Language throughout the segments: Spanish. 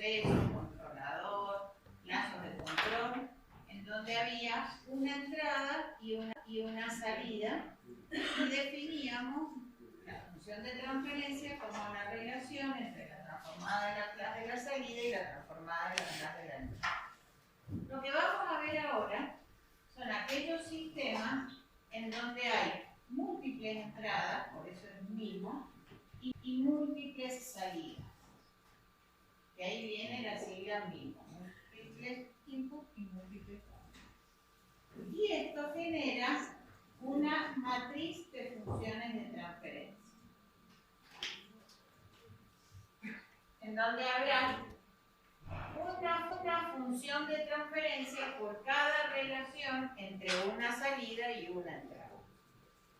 acceso, controlador, lazos de control, en donde había una entrada y una salida, y definíamos la función de transferencia como la relación entre la transformada de la clase de la salida y la transformada de la clase de la entrada. Lo que vamos a ver ahora son aquellos sistemas en donde hay múltiples entradas, por eso es mismo, y múltiples salidas. De ahí viene la sigla mismo, múltiples input y múltiples output. Y esto genera una matriz de funciones de transferencia, en donde habrá una función de transferencia por cada relación entre una salida y una entrada.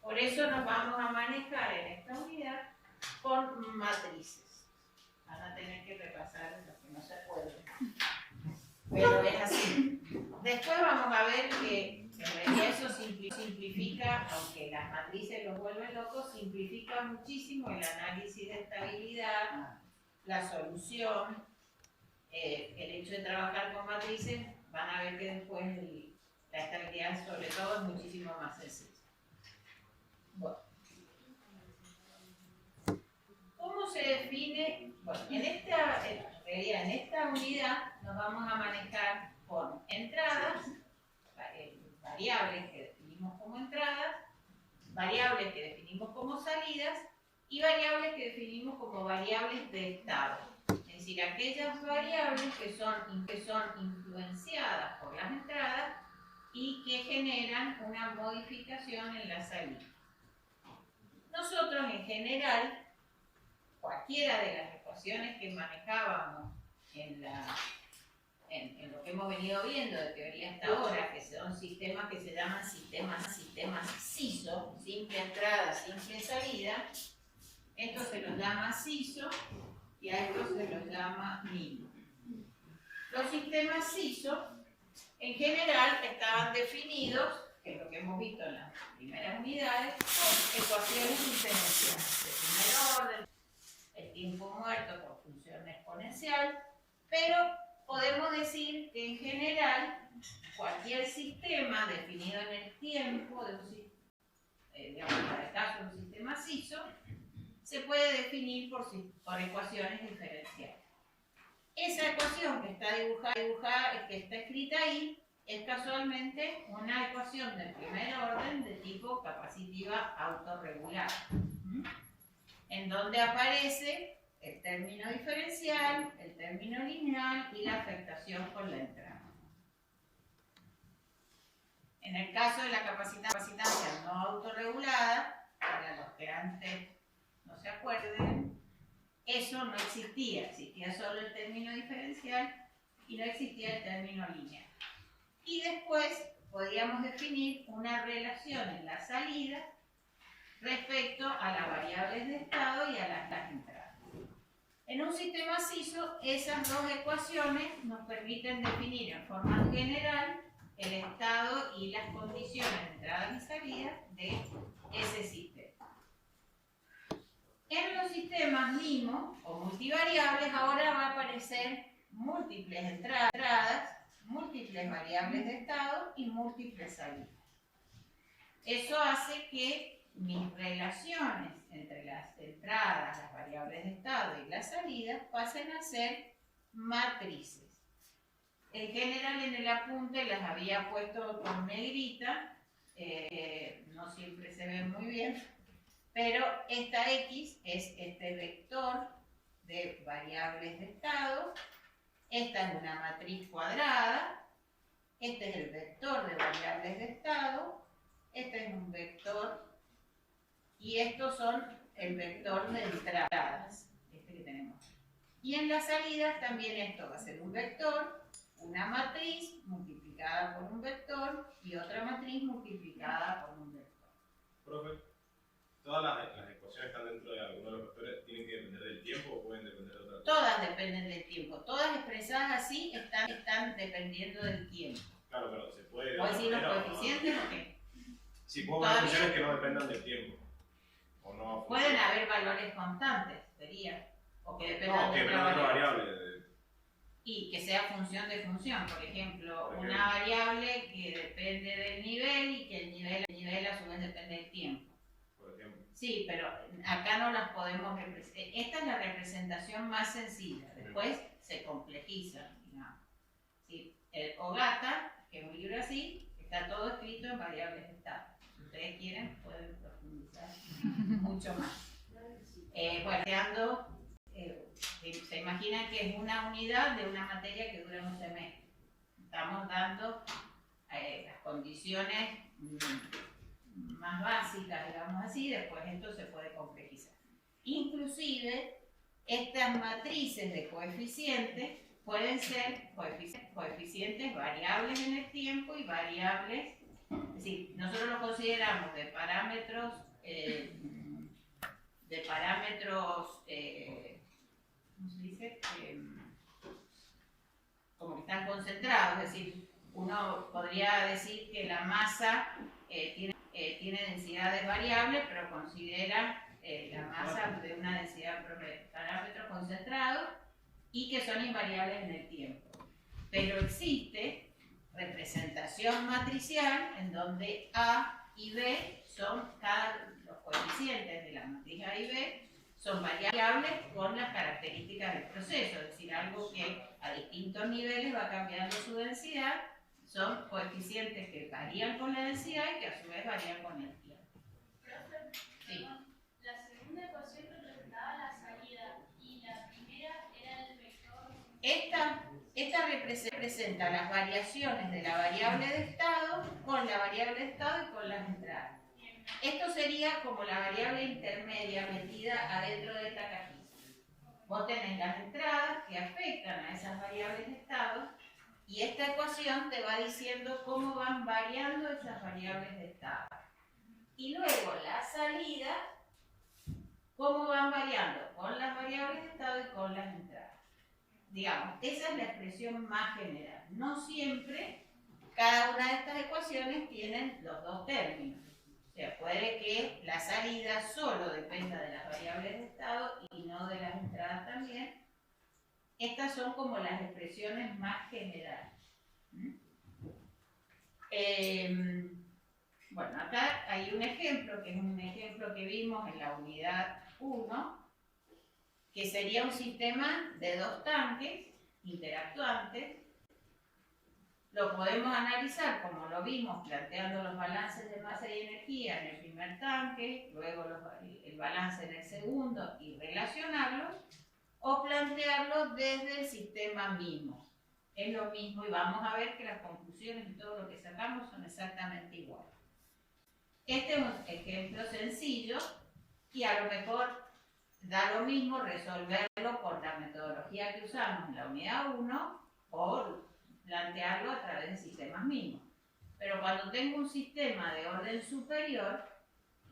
Por eso nos vamos a manejar en esta unidad con matrices. Van a tener que repasar lo que no se puede, pero es así. Después vamos a ver que en realidad eso simplifica, aunque las matrices los vuelven locos, simplifica muchísimo el análisis de estabilidad, la solución. El hecho de trabajar con matrices, van a ver que después la estabilidad sobre todo es muchísimo más sencilla. Bueno, ¿cómo se define? Bueno, en esta unidad nos vamos a manejar con entradas, variables que definimos como entradas, variables que definimos como salidas y variables que definimos como variables de estado. Es decir, aquellas variables que son influenciadas por las entradas y que generan una modificación en la salida. Nosotros en general, cualquiera de las ecuaciones que manejábamos en lo que hemos venido viendo de teoría hasta ahora, que son sistemas que se llaman sistemas SISO, simple entrada, simple salida, esto se los llama SISO y a esto se los llama MIMO. Los sistemas SISO en general estaban definidos, que es lo que hemos visto en las primeras unidades, con ecuaciones diferenciales de primer orden, el tiempo muerto por función exponencial, pero podemos decir que en general cualquier sistema definido en el tiempo, digamos, para el caso de un sistema SISO, se puede definir por ecuaciones diferenciales. Esa ecuación que está dibujada, que está escrita ahí, es casualmente una ecuación de primer orden de tipo capacitiva autorregulada, en donde aparece el término diferencial, el término lineal y la afectación con la entrada. En el caso de la capacitancia no autorregulada, para los que antes no se acuerden, eso no existía, existía solo el término diferencial y no existía el término lineal. Y después podíamos definir una relación en la salida respecto a las variables de estado y a las entradas. En un sistema SISO, esas dos ecuaciones nos permiten definir en forma general el estado y las condiciones de entrada y salida de ese sistema. En los sistemas MIMO o multivariables ahora va a aparecer múltiples entradas, múltiples variables de estado y múltiples salidas. Eso hace que mis relaciones entre las entradas, las variables de estado y las salidas pasen a ser matrices. En general en el apunte las había puesto con negrita, no siempre se ven muy bien, pero esta X es este vector de variables de estado, esta es una matriz cuadrada, este es el vector de variables de estado, este es un vector y estos son el vector de entradas, este que tenemos. Y en las salidas también esto va a ser un vector, una matriz multiplicada por un vector y otra matriz multiplicada por un vector. Profe, ¿todas las ecuaciones están dentro de alguno de los vectores tienen que depender del tiempo o pueden depender de otra cosa? Todas dependen del tiempo, todas expresadas así están dependiendo del tiempo. Claro, pero se puede... ¿Puedo decir los coeficientes o qué? Sí, puedo haber funciones que no dependan del tiempo. O no pueden haber valores constantes, sería. O que dependan de otra variable. Y que sea función de función, por ejemplo, una variable que depende del nivel y que el nivel a su vez depende del tiempo. Por ejemplo. Sí, pero acá no las podemos representar. Esta es la representación más sencilla, después se complejiza, digamos. Sí, el OGATA, que es un libro así, está todo escrito en variables de estado. Si ustedes quieren, pueden profundizar mucho más. Bueno, se imaginan que es una unidad de una materia que dura un semestre. Estamos dando las condiciones más básicas, digamos así, después esto se puede complejizar. Inclusive, estas matrices de coeficientes pueden ser coeficientes variables en el tiempo y variables, es decir, nosotros lo consideramos de parámetros, ¿cómo se dice? Como que están concentrados, es decir, uno podría decir que la masa tiene densidades variables, pero considera la masa de una densidad de parámetros concentrados y que son invariables en el tiempo. Pero existe representación matricial en donde A y B son los coeficientes de la matriz A y B son variables con las características del proceso, es decir, algo que a distintos niveles va cambiando su densidad, son coeficientes que varían con la densidad y que a su vez varían con el tiempo. Sí. La segunda ecuación representaba la salida y la primera era el vector. Esta representa las variaciones de la variable de estado con la variable de estado y con las entradas. Esto sería como la variable intermedia metida adentro de esta cajita. Vos tenés las entradas que afectan a esas variables de estado y esta ecuación te va diciendo cómo van variando esas variables de estado. Y luego la salida, cómo van variando con las variables de estado y con las entradas. Digamos, esa es la expresión más general. No siempre cada una de estas ecuaciones tienen los dos términos. O sea, puede que la salida solo dependa de las variables de estado y no de las entradas también. Estas son como las expresiones más generales. Bueno, acá hay un ejemplo, que es un ejemplo que vimos en la unidad 1, que sería un sistema de dos tanques interactuantes. Lo podemos analizar como lo vimos, planteando los balances de masa y energía en el primer tanque, luego el balance en el segundo y relacionarlos, o plantearlos desde el sistema mismo. Es lo mismo y vamos a ver que las conclusiones y todo lo que sacamos son exactamente iguales. Este es un ejemplo sencillo y a lo mejor da lo mismo resolverlo con la metodología que usamos en la unidad 1 o plantearlo a través de sistemas mismos. Pero cuando tengo un sistema de orden superior,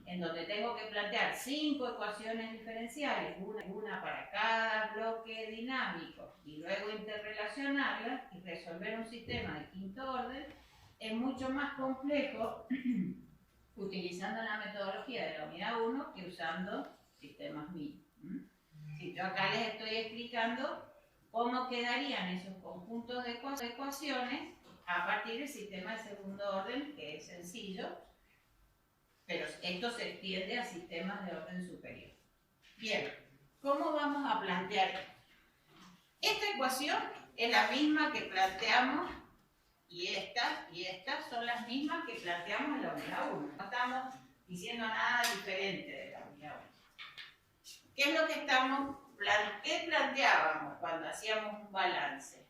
en donde tengo que plantear 5 ecuaciones diferenciales, una para cada bloque dinámico, y luego interrelacionarlas y resolver un sistema de quinto orden, es mucho más complejo utilizando la metodología de la unidad 1 que usando sistemas mismos. Si yo acá les estoy explicando cómo quedarían esos conjuntos de ecuaciones a partir del sistema de segundo orden, que es sencillo, pero esto se extiende a sistemas de orden superior. Bien, ¿cómo vamos a plantear esto? Esta ecuación es la misma que planteamos y estas son las mismas que planteamos en la unidad 1. No estamos diciendo nada diferente de la unidad 1. ¿Qué es lo que qué planteábamos cuando hacíamos un balance?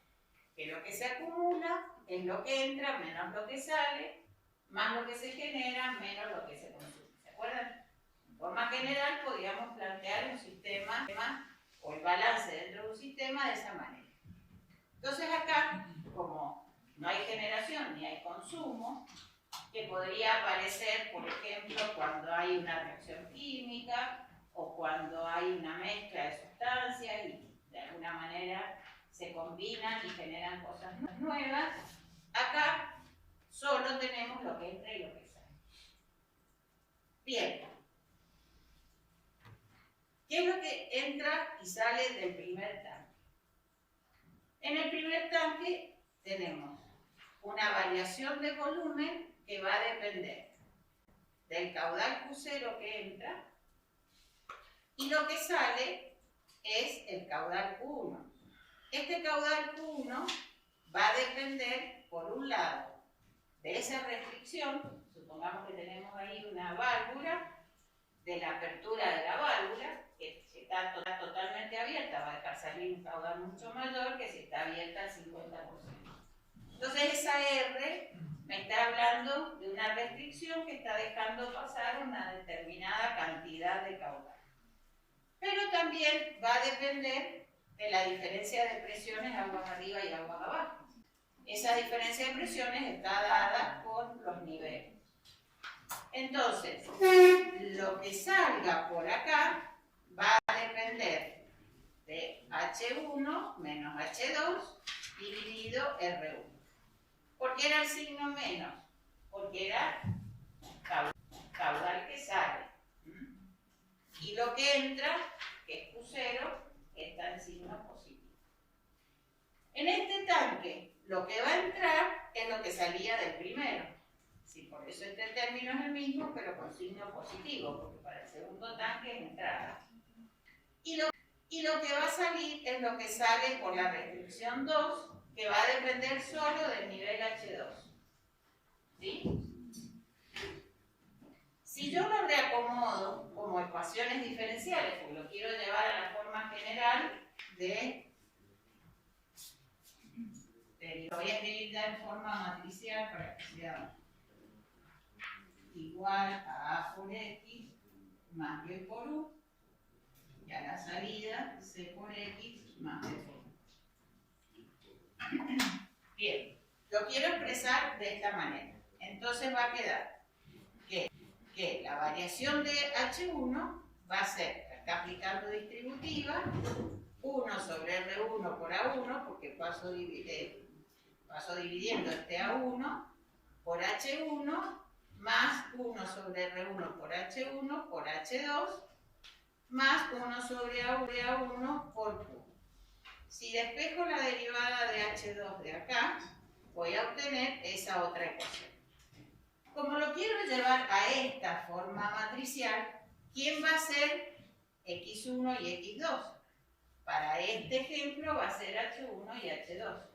Que lo que se acumula es lo que entra menos lo que sale, más lo que se genera, menos lo que se consume. ¿Se acuerdan? En forma general podríamos plantear un sistema o el balance dentro de un sistema de esa manera. Entonces acá, como no hay generación ni hay consumo, que podría aparecer, por ejemplo, cuando hay una reacción química o cuando hay una mezcla de sustancias y de alguna manera se combinan y generan cosas nuevas, acá solo tenemos lo que entra y lo que sale. Bien. ¿Qué es lo que entra y sale del primer tanque? En el primer tanque tenemos una variación de volumen que va a depender del caudal Q0 que entra y lo que sale es el caudal Q1. Este caudal Q1 va a depender, por un lado, de esa restricción. Supongamos que tenemos ahí una válvula, de la apertura de la válvula, que si está totalmente abierta va a dejar salir un caudal mucho mayor que si está abierta al 50%. Entonces esa R me está hablando de una restricción que está dejando pasar una determinada cantidad de caudal. Pero también va a depender de la diferencia de presiones aguas arriba y aguas abajo. Esa diferencia de presiones está dada por los niveles. Entonces, lo que salga por acá va a depender de H1 menos H2 dividido R1. ¿Por qué era el signo menos? Porque era caudal que sale. Y lo que entra, que es Q0, está en signo positivo. En este tanque, lo que va a entrar es lo que salía del primero. Sí, por eso este término es el mismo, pero con signo positivo, porque para el segundo tanque es entrada. Y lo que va a salir es lo que sale por la restricción 2, que va a depender solo del nivel H2. ¿Sí? Si yo lo reacomodo como ecuaciones diferenciales, porque lo quiero llevar a la forma general lo voy a escribir ya en forma matricial para que sea igual a A por X más B por U, y a la salida C por X más B por U. Bien, lo quiero expresar de esta manera. Entonces va a quedar que la variación de H1 va a ser, acá aplicando distributiva, 1 sobre R1 por A1, porque paso dividiendo este A1 por H1, más 1 sobre R1 por H1 por H2, más 1 sobre A1 por Q. Si despejo la derivada de H2 de acá, voy a obtener esa otra ecuación. Como lo quiero llevar a esta forma matricial, ¿quién va a ser X1 y X2? Para este ejemplo va a ser H1 y H2.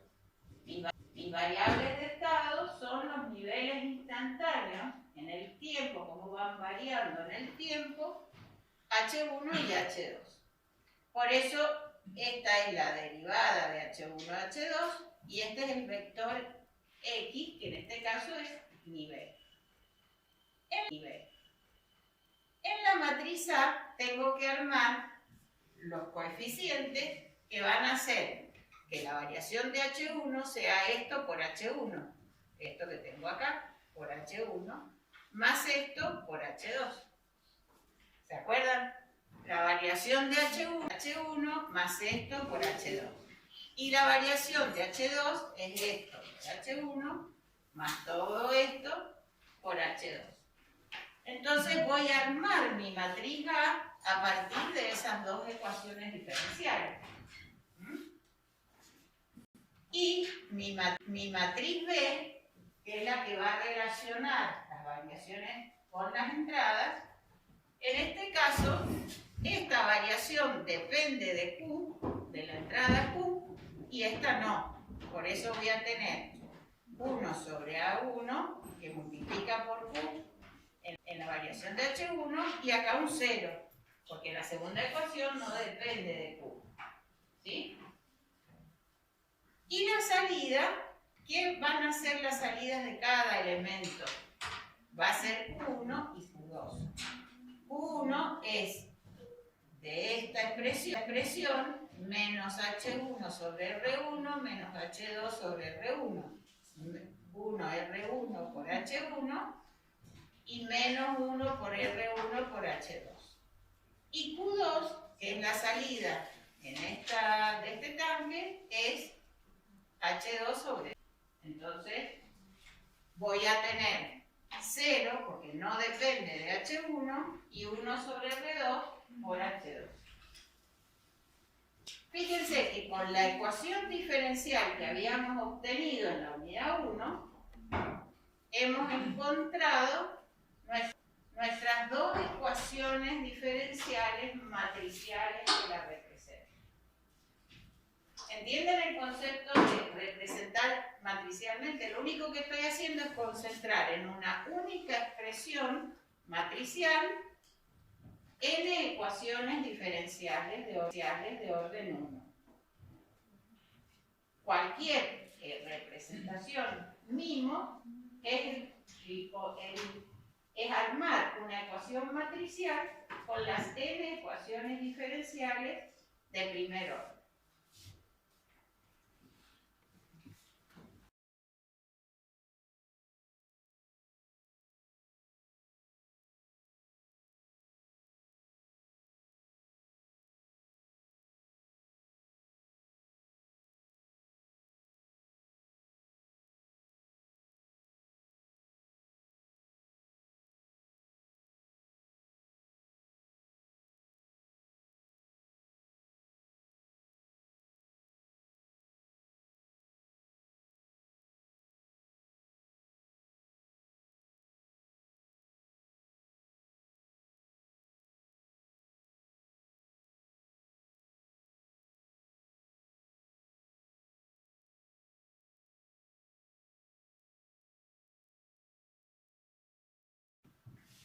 Mis variables de estado son los niveles instantáneos en el tiempo, cómo van variando en el tiempo, H1 y H2. Por eso, esta es la derivada de H1 a H2 y este es el vector X, que en este caso es nivel. En la matriz A tengo que armar los coeficientes que van a hacer que la variación de H1 sea esto por H1, esto que tengo acá por H1, más esto por H2. ¿Se acuerdan? La variación de H1 más esto por H2. Y la variación de H2 es esto por H1 más todo esto por H2. Entonces voy a armar mi matriz A partir de esas dos ecuaciones diferenciales. Y mi matriz B, que es la que va a relacionar las variaciones con las entradas, en este caso, esta variación depende de Q, de la entrada Q, y esta no. Por eso voy a tener 1 sobre A1, que multiplica por Q en la variación de H1, y acá un 0, porque la segunda ecuación no depende de Q. ¿Sí? Y la salida, ¿qué van a ser las salidas de cada elemento? Va a ser Q1 y Q2. Q1 es de esta expresión menos H1 sobre R1 menos H2 sobre R1. 1 R1 por H1 y menos 1 por R1 por H2. Y Q2, que es la salida de este tanque, es H2 sobre. Entonces, voy a tener 0, porque no depende de H1, y 1 sobre R2 por H2. Fíjense que con la ecuación diferencial que habíamos obtenido en la unidad 1, hemos encontrado nuestras dos ecuaciones diferenciales matriciales que la representan. ¿Entienden el concepto de representar matricialmente? Lo único que estoy haciendo es concentrar en una única expresión matricial n ecuaciones diferenciales de orden 1. Cualquier representación mimo es armar una ecuación matricial con las n ecuaciones diferenciales de primer orden.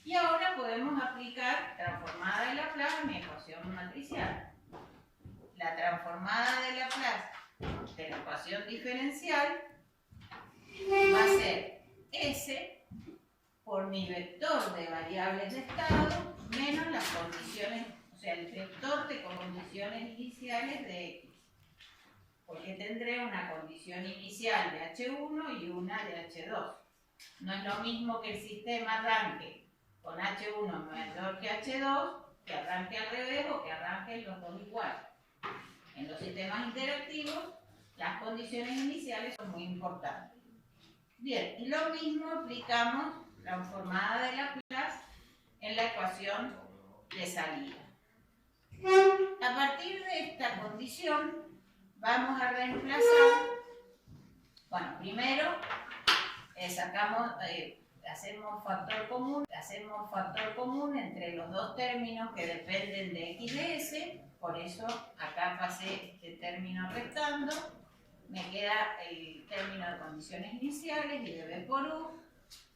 Y ahora podemos aplicar transformada de Laplace a mi ecuación matricial. La transformada de Laplace de la ecuación diferencial va a ser S por mi vector de variables de estado menos las condiciones, o sea, el vector de condiciones iniciales de X. Porque tendré una condición inicial de H1 y una de H2. No es lo mismo que el sistema arranque con H1 mayor que H2, que arranque al revés o que arranquen los dos iguales. En los sistemas interactivos, las condiciones iniciales son muy importantes. Bien, y lo mismo aplicamos transformada de Laplace en la ecuación de salida. A partir de esta condición, vamos a reemplazar, bueno, primero hacemos factor común entre los dos términos que dependen de x de s, por eso acá pasé este término restando, me queda el término de condiciones iniciales y de b por u,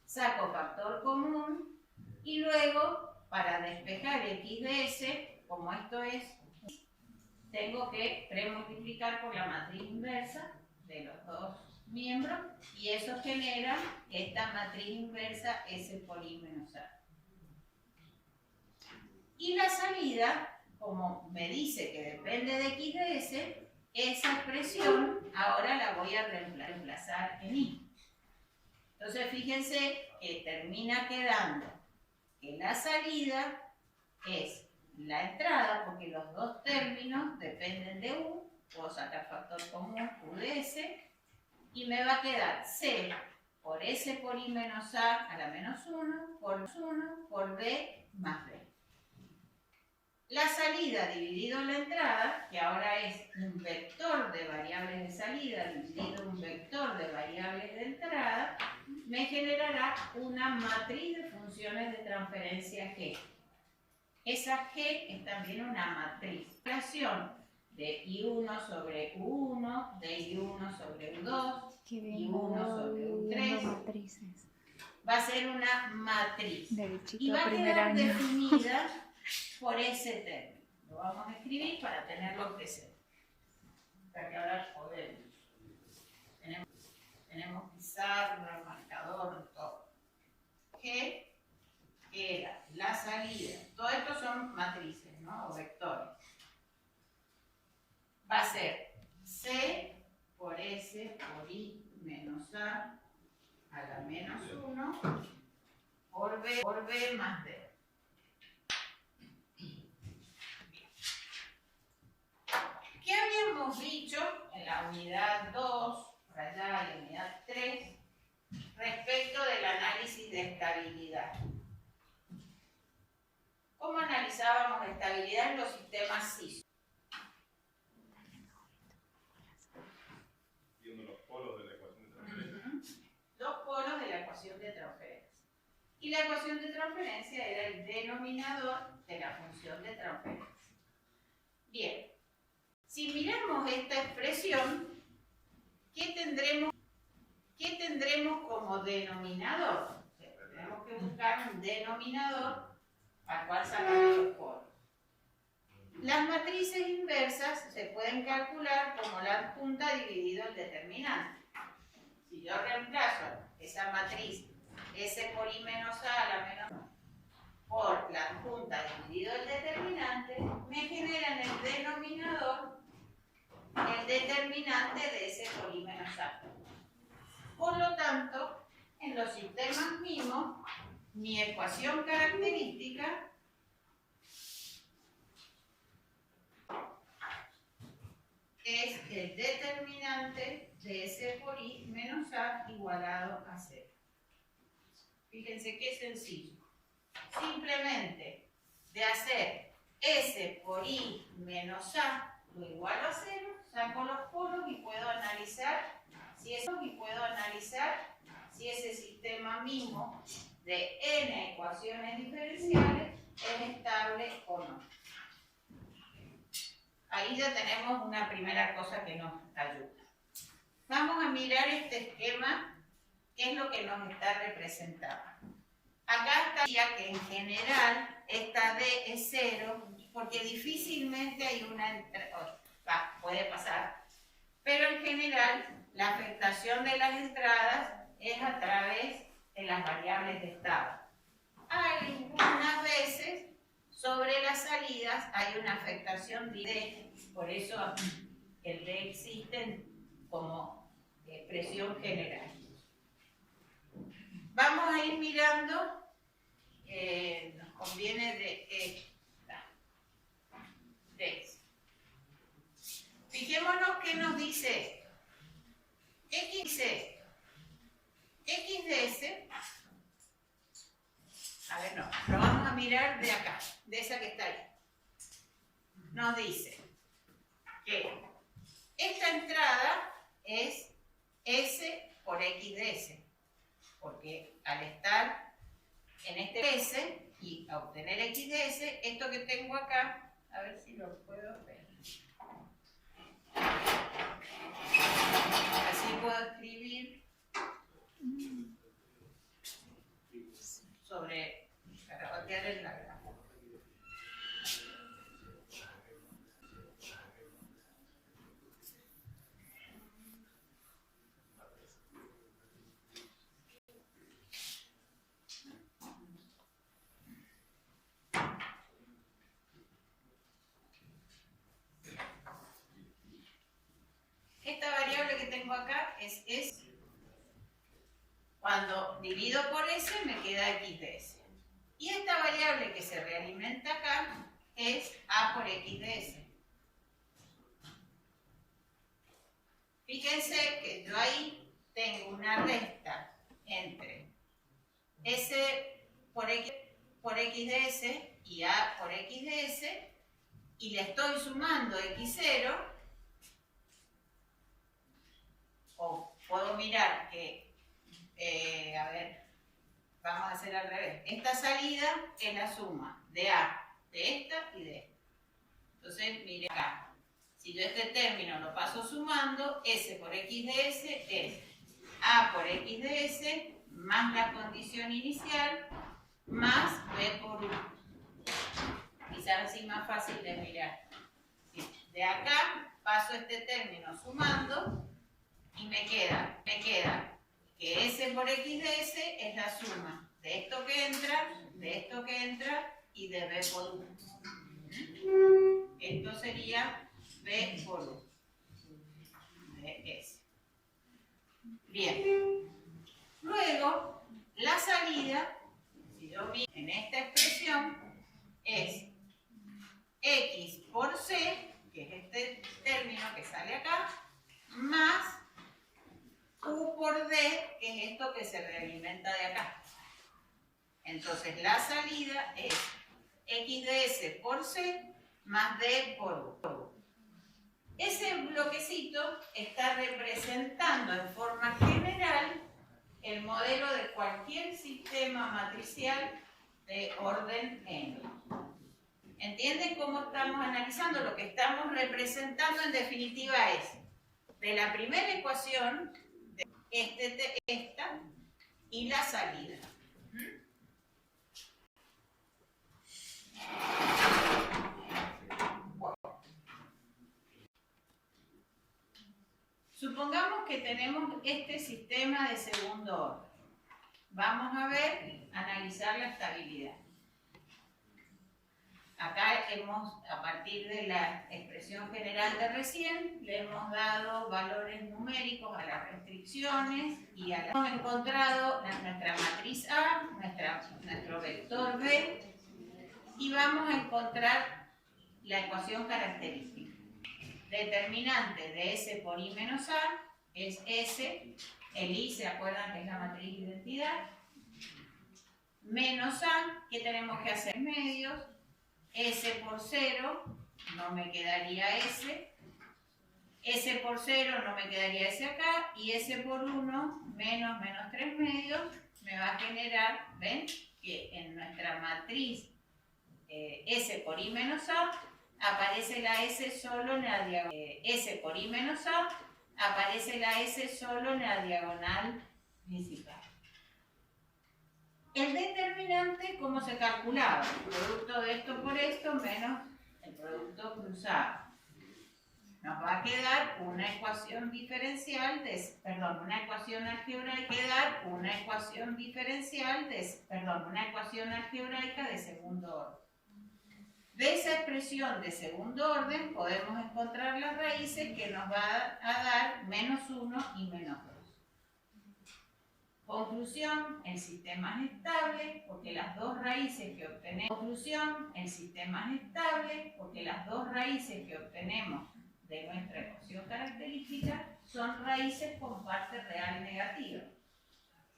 saco factor común y luego para despejar x de s, como esto es, tengo que premultiplicar por la matriz inversa de los dos miembros y eso genera esta matriz inversa S por I menos A. Y la salida, como me dice que depende de X de S, esa expresión ahora la voy a reemplazar en I. Entonces fíjense que termina quedando que la salida es la entrada, porque los dos términos dependen de U, puedo sacar factor común U de S, y me va a quedar C por S por I menos A la menos 1 por B más B. La salida dividido la entrada, que ahora es un vector de variables de salida dividido un vector de variables de entrada, me generará una matriz de funciones de transferencia G. Esa G es también una matriz. Relación de I1 sobre U1, de I1 sobre U2, I1 sobre U3. Va a ser una matriz. Y va a quedar definida por ese término. Lo vamos a escribir para tenerlo presente. Para que ahora podemos. Tenemos pizarra, marcador, todo. G era la salida. Todo esto son matrices, ¿no? O vectores. Va a ser C por S por I menos A la menos 1 por B más D. ¿Qué habíamos dicho en la unidad 2, por allá, y la unidad 3, respecto del análisis de estabilidad? ¿Cómo analizábamos estabilidad en los sistemas SISO? Y la ecuación de transferencia era el denominador de la función de transferencia. Bien, si miramos esta expresión, ¿qué tendremos como denominador? O sea, tenemos que buscar un denominador al cual sacar los polos. Las matrices inversas se pueden calcular como la adjunta dividido el determinante. Si yo reemplazo esa matriz S por I menos A a la menos por la adjunta dividido el determinante, me genera en el denominador el determinante de S por I menos A. Por lo tanto, en los sistemas mismos, mi ecuación característica es el determinante de S por I menos A igualado a 0. Fíjense qué sencillo. Simplemente de hacer S por I menos A lo igualo a 0, saco los polos y puedo analizar si ese sistema mismo de n ecuaciones diferenciales es estable o no. Ahí ya tenemos una primera cosa que nos ayuda. Vamos a mirar este esquema, qué es lo que nos está representando. Acá estaría que en general esta D es 0, porque difícilmente hay una entrada, puede pasar, pero en general la afectación de las entradas es a través de las variables de estado. Algunas veces sobre las salidas hay una afectación de D, por eso el D existe como expresión general. Vamos a ir mirando, nos conviene de esto. Fijémonos qué nos dice esto. X dice X de S. A ver, no, lo vamos a mirar de acá, de esa que está ahí. Nos dice que esta entrada es S por X de S, porque al estar en este S y a obtener X de S, esto que tengo acá, a ver si lo puedo ver. Así puedo escribir sobre garabatear el diagrama. Esta variable que tengo acá es S. Cuando divido por S me queda X de S. Y esta variable que se realimenta acá es A por X de S. Fíjense que yo ahí tengo una resta entre S por X de S y A por X de S y le estoy sumando X0. O puedo mirar que, a ver, vamos a hacer al revés. Esta salida es la suma de A, de esta y de esta. Entonces, mire acá. Si yo este término lo paso sumando, S por X de S es A por X de S más la condición inicial más B por U. Quizás así más fácil de mirar. De acá paso este término sumando y me queda que S por X de S es la suma de esto que entra y de B por U. Esto sería B por U de S. Bien. Luego, la salida, si yo vi en esta expresión, es X por C, que es este término que sale acá, más U por D, que es esto que se realimenta de acá. Entonces la salida es X de S por C más D por U. Ese bloquecito está representando en forma general el el modelo de cualquier sistema matricial de orden n. ¿Entienden cómo estamos analizando? Lo que estamos representando en definitiva es de la primera ecuación, de esta y la salida. Bueno. Supongamos que tenemos este sistema de segundo orden. Vamos a ver, analizar la estabilidad. Acá a partir de la expresión general de recién, le hemos dado valores numéricos a las restricciones y hemos encontrado nuestra matriz A, nuestro vector B, y vamos a encontrar la ecuación característica. Determinante de S por I menos A es S, el I, ¿se acuerdan que es la matriz de identidad? Menos A, ¿qué tenemos que hacer? Medios. S por 0, no me quedaría S. S por 0, no me quedaría S acá. Y S por 1, menos 3 medios, me va a generar, ¿ven? Que en nuestra matriz S por I menos A, aparece la S solo en la diagonal. S por I menos A, aparece la S solo en la diagonal principal. El determinante, ¿cómo se calculaba? El producto de esto por esto menos el producto cruzado. Nos va a quedar una ecuación diferencial una ecuación algebraica de segundo orden. De esa expresión de segundo orden podemos encontrar las raíces que nos va a dar menos 1 y menos 2. Conclusión, el sistema es estable porque las dos raíces que obtenemos de nuestra ecuación característica son raíces con parte real negativa.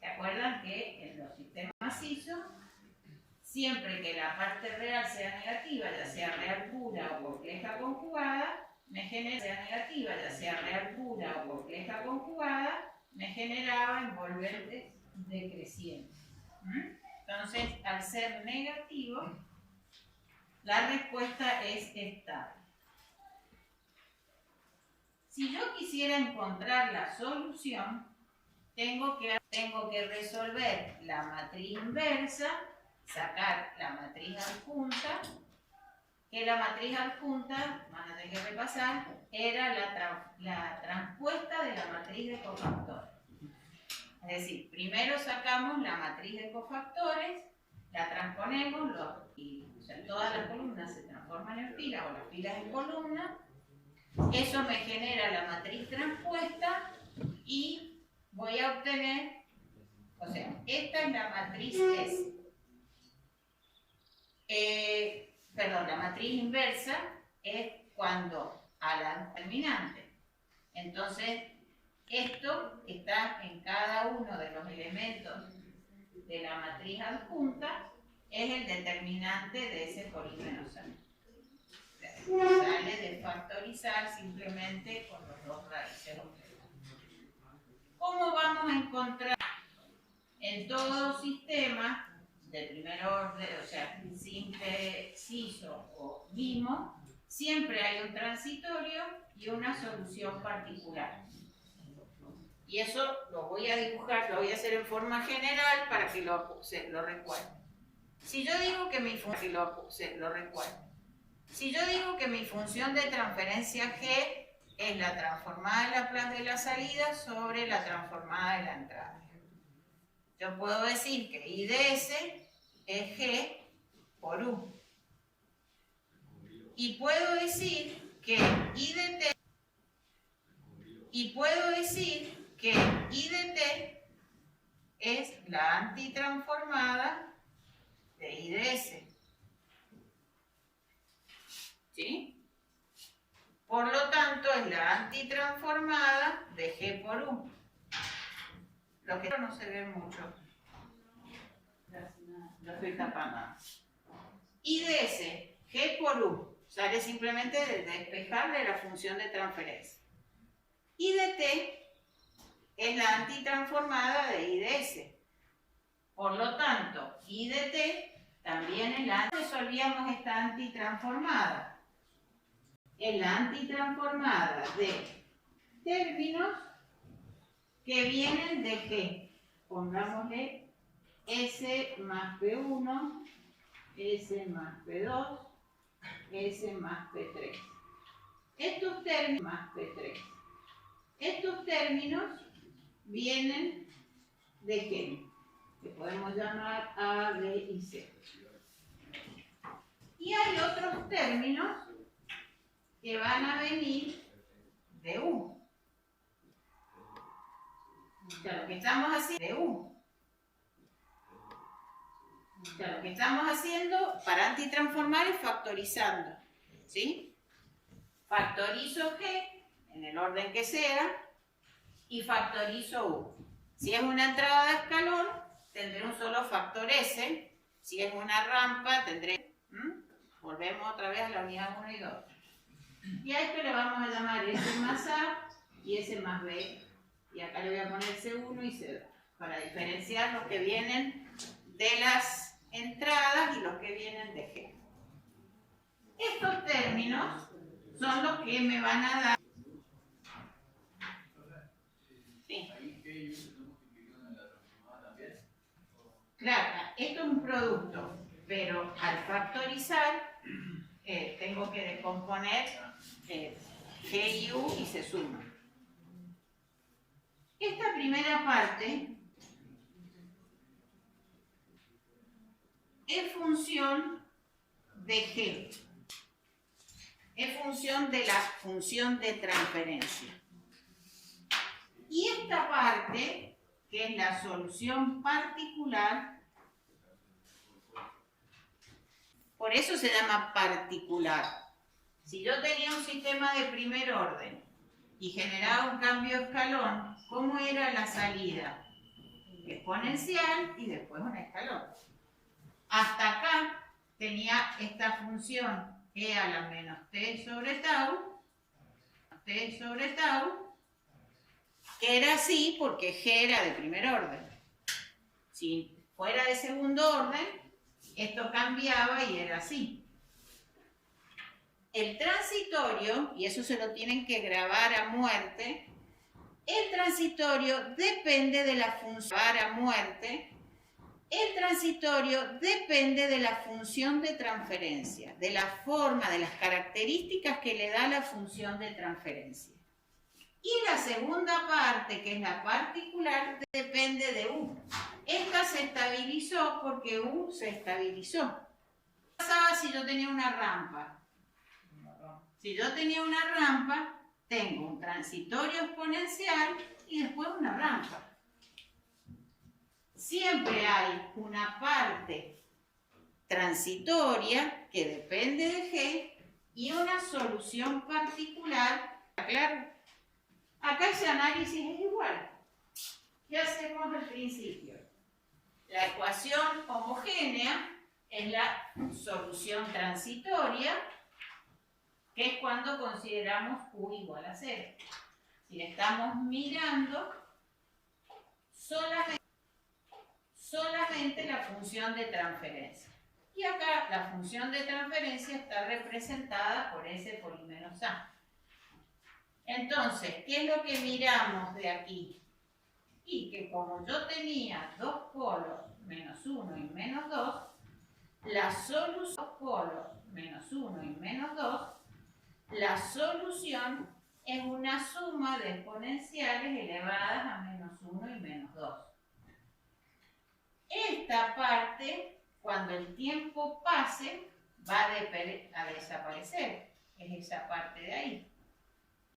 ¿Se acuerdan que en los sistemas macizos, siempre que la parte real sea negativa, ya sea real pura o compleja conjugada, me generaba envolventes decrecientes. Entonces, al ser negativo, la respuesta es estable. Si yo quisiera encontrar la solución, tengo que resolver la matriz inversa, sacar la matriz adjunta, que la matriz adjunta, van a tener que repasar, era la transpuesta de la matriz de cofactores. Es decir, primero sacamos la matriz de cofactores, la transponemos, todas las columnas se transforman en filas o las filas en columnas, eso me genera la matriz transpuesta y voy a obtener, esta es la matriz S. La matriz inversa es cuando a la determinante. Entonces, esto está en cada uno de los elementos de la matriz adjunta, es el determinante de S por I menos A. Sale de factorizar simplemente con los dos raíces. ¿Cómo vamos a encontrar en todo sistema de primer orden, simple, ciso o mimo, siempre hay un transitorio y una solución particular? Y eso lo voy a dibujar, lo voy a hacer en forma general para que lo recuerden. Si yo digo que mi función de transferencia G es la transformada de Laplace de la salida sobre la transformada de la entrada, yo puedo decir que I de S es G por U. Y puedo decir que I de T es la antitransformada de I de S. ¿Sí? Por lo tanto, es la antitransformada de G por U. Lo que no se ve mucho. Lo estoy tapando. I de S, G por U, sale simplemente de despejar de la función de transferencia. I de T es la antitransformada de I de S. Por lo tanto, I de T también es la resolvíamos esta antitransformada. Es la antitransformada de términos que vienen de G. Pongámosle S más P1, S más P2, S más P3. Estos términos más P3. Estos términos vienen de G, que podemos llamar A, B y C. Y hay otros términos que van a venir de U. O sea, lo que estamos haciendo de U. O sea, lo que estamos haciendo para antitransformar es factorizando. ¿Sí? Factorizo G en el orden que sea y factorizo U. Si es una entrada de escalón, tendré un solo factor S. Si es una rampa, tendré... Volvemos otra vez a la unidad 1 y 2. Y a esto le vamos a llamar S más A y S más B. Y acá le voy a poner C1 y C2 para diferenciar los que vienen de las entradas y los que vienen de G. Estos términos son los que me van a dar... Sí. Claro, esto es un producto, pero al factorizar tengo que descomponer G y U y se suma. Esta primera parte es función de G, es función de la función de transferencia. Y esta parte, que es la solución particular, por eso se llama particular. Si yo tenía un sistema de primer orden y generaba un cambio de escalón, ¿cómo era la salida? Exponencial y después un escalón. Hasta acá tenía esta función e a la menos t sobre tau, que era así porque G era de primer orden. Si fuera de segundo orden, esto cambiaba y era así. El transitorio, y eso se lo tienen que grabar a muerte, el transitorio depende de la función a muerte. El transitorio depende de la función de transferencia, de la forma, de las características que le da la función de transferencia. Y la segunda parte, que es la particular, depende de U. Esta se estabilizó porque U se estabilizó. ¿Qué pasaba si yo tenía una rampa? Si yo tenía una rampa, tengo un transitorio exponencial y después una rampa. Siempre hay una parte transitoria que depende de G y una solución particular. ¿Claro? Acá ese análisis es igual. ¿Qué hacemos al principio? La ecuación homogénea es la solución transitoria, que es cuando consideramos U igual a 0. Si le estamos mirando solamente la función de transferencia. Y acá la función de transferencia está representada por S por I menos A. Entonces, ¿qué es lo que miramos de aquí? Y que como yo tenía dos polos, menos 1 y menos 2, la solución, polos, menos 1 y menos 2, la solución es una suma de exponenciales elevadas a menos 1 y menos 2. Esta parte, cuando el tiempo pase, va a desaparecer. Es esa parte de ahí.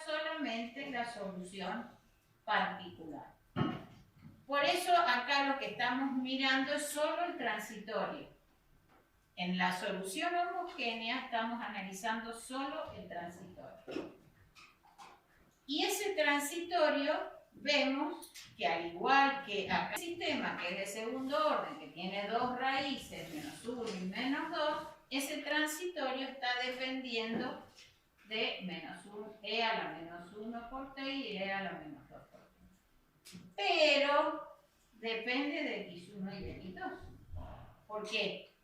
Solamente la solución particular. Por eso acá lo que estamos mirando es solo el transitorio. En la solución homogénea estamos analizando solo el transitorio. Y ese transitorio vemos que al igual que acá el sistema que es de segundo orden, que tiene dos raíces, menos 1 y menos 2, ese transitorio está dependiendo de menos 1, e a la menos 1 por t y e a la menos 2 por t. pero depende de X1 y de X2. ¿Por qué?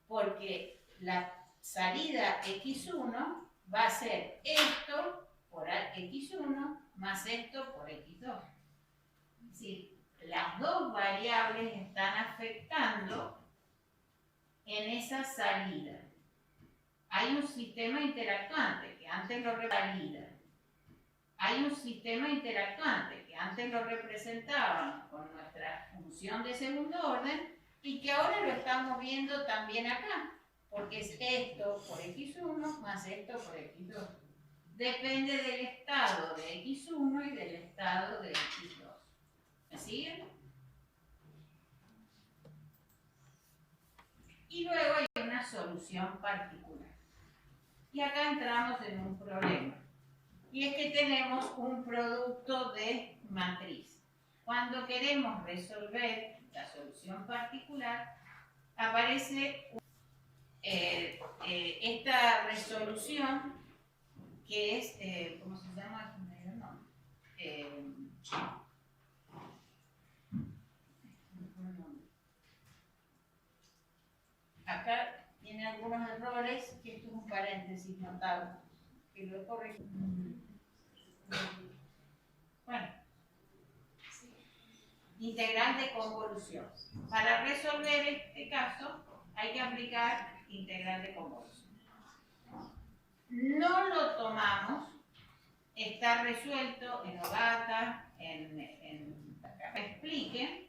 Porque la salida X1 va a ser esto por X1 más esto por X2. Es decir, las dos variables están afectando en esa salida. Hay un sistema interactuante que antes lo representaba. Hay un sistema interactuante que antes lo representábamos con nuestra función de segundo orden y que ahora lo estamos viendo también acá, porque es esto por X1 más esto por X2. Depende del estado de X1 y del estado de X2. ¿Me siguen? Y luego hay una solución particular. Y acá entramos en un problema. Y es que tenemos un producto de matriz. Cuando queremos resolver la solución particular, aparece esta resolución que es, ¿cómo se llama? Acá tiene algunos errores, que esto es un paréntesis notable, que lo he corregido. Bueno, integral de convolución. Para resolver este caso hay que aplicar integral de convolución. No lo tomamos, está resuelto en Ogata, expliquen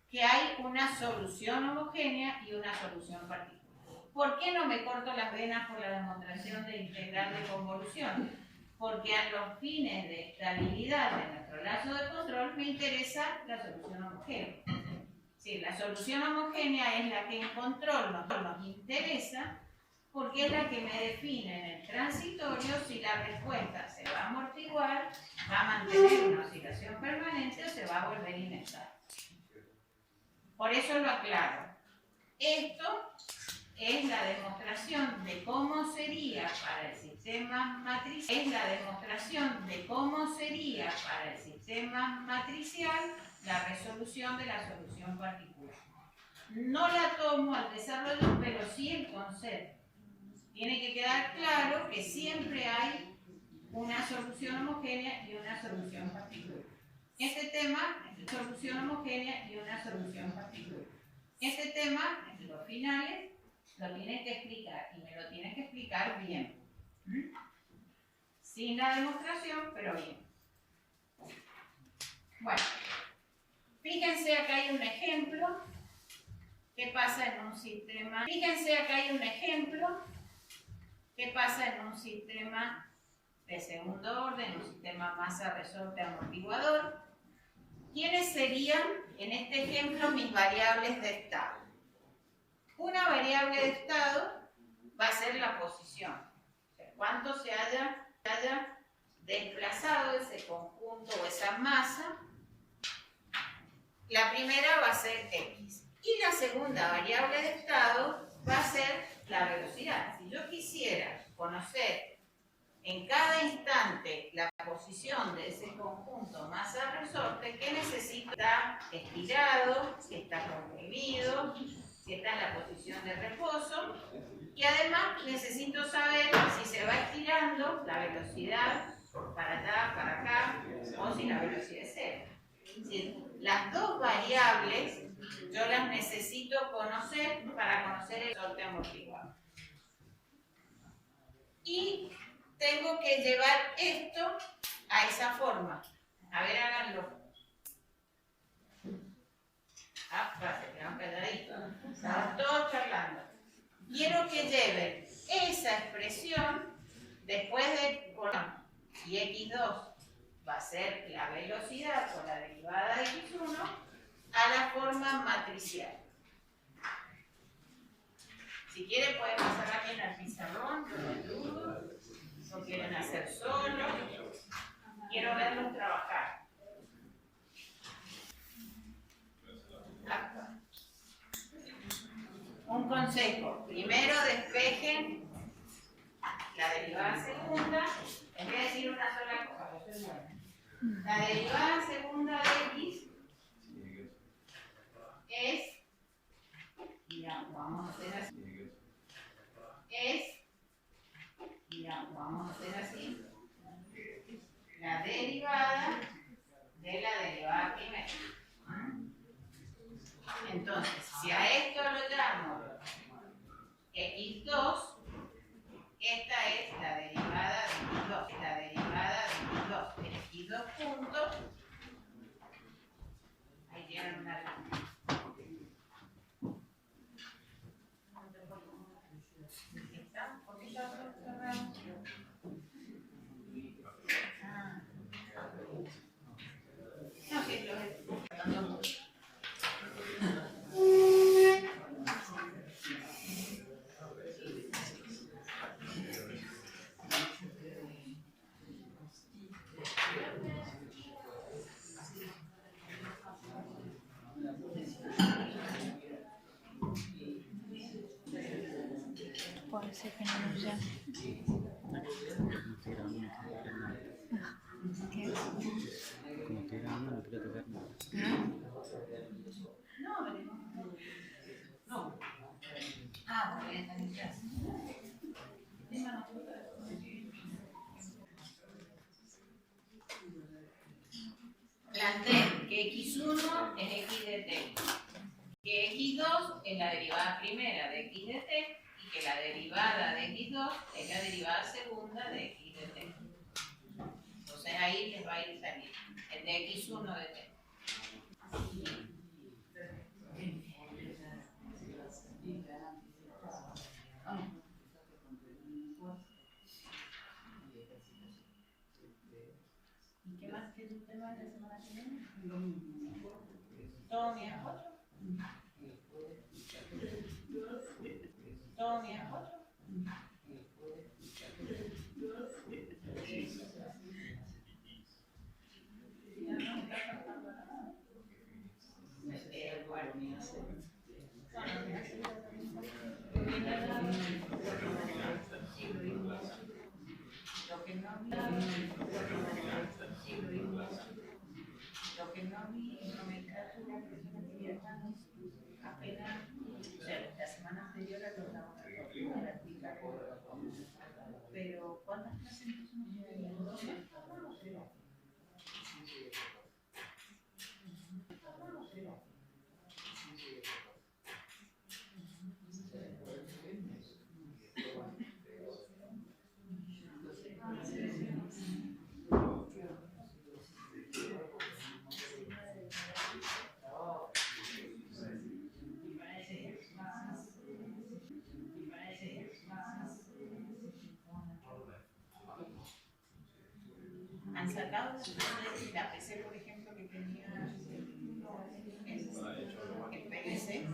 que hay una solución homogénea y una solución particular. ¿Por qué no me corto las venas por la demostración de integral de convolución? Porque a los fines de estabilidad de nuestro lazo de control me interesa la solución homogénea. Sí, la solución homogénea es la que en control nos interesa porque es la que me define en el transitorio si la respuesta se va a amortiguar, va a mantener una oscilación permanente o se va a volver inestable. Por eso lo aclaro. Esto es la demostración de cómo sería para el sistema matricial. Es la demostración de cómo sería para el sistema matricial la resolución de la solución particular. No la tomo al desarrollo, pero sí el concepto. Tiene que quedar claro que siempre hay una solución homogénea y una solución particular. Este tema es la solución homogénea y una solución particular. Este tema, en los finales, lo tienes que explicar y me lo tienes que explicar bien. Sin la demostración, pero bien. Bueno, fíjense acá hay un ejemplo. ¿Qué pasa en un sistema? Fíjense acá hay un ejemplo. ¿Qué pasa en un sistema de segundo orden, un sistema masa resorte amortiguador? ¿Quiénes serían, en este ejemplo, mis variables de estado? Una variable de estado va a ser la posición. O sea, cuánto se haya desplazado ese conjunto o esa masa. La primera va a ser X. Y la segunda variable de estado va a ser la velocidad. Si yo quisiera conocer en cada instante la posición de ese conjunto masa-resorte, ¿qué necesito? Está estirado, si está comprimido, si está en la posición de reposo. Y además necesito saber si se va estirando la velocidad para allá, para acá, o si la velocidad es cero. Es decir, las dos variables yo las necesito conocer para conocer el resorte amortiguado. Y tengo que llevar esto a esa forma. A ver, háganlo. Se quedan calladitos. Estamos todos charlando. Quiero que lleven esa expresión después de y X2 va a ser la velocidad por la derivada de X1 a la forma matricial. Si quieren pueden pasar aquí en el pizarrón, con el duro, o quieren hacer solo. Quiero verlos trabajar. Un consejo. Primero despejen la derivada segunda. En vez de decir una sola cosa, yo soy buena. La derivada segunda de x es, ya, vamos a hacer así, vamos a hacer así, la derivada de la derivada primera. Entonces, si a esto lo llamo x2, esta es la derivada de x2, la derivada de x2 puntos, ahí tienen una línea. ¿Por qué está cerrado? No, sí, lo es. Puede ser que no nos llame. ¿Qué? Como estoy grabando, no quiero tocar nada. No. Ah, porque está en clase. Planteen que x1 es x de t, que x2 es la derivada primera de x de t y que la derivada de x2 es la derivada segunda de x de t. Entonces ahí les va a ir saliendo el de x1 de t. ¿Y qué más que tu tema de la semana que viene? Todo mi 8. Todo mi 8. Lo que no vi en nomenclatura, que es una actividad apenas, o sea, la semana anterior a lo para explicar, pero ¿cuántas clases nos quedarían? Han sacado la PC, por ejemplo, que tenía el PLC.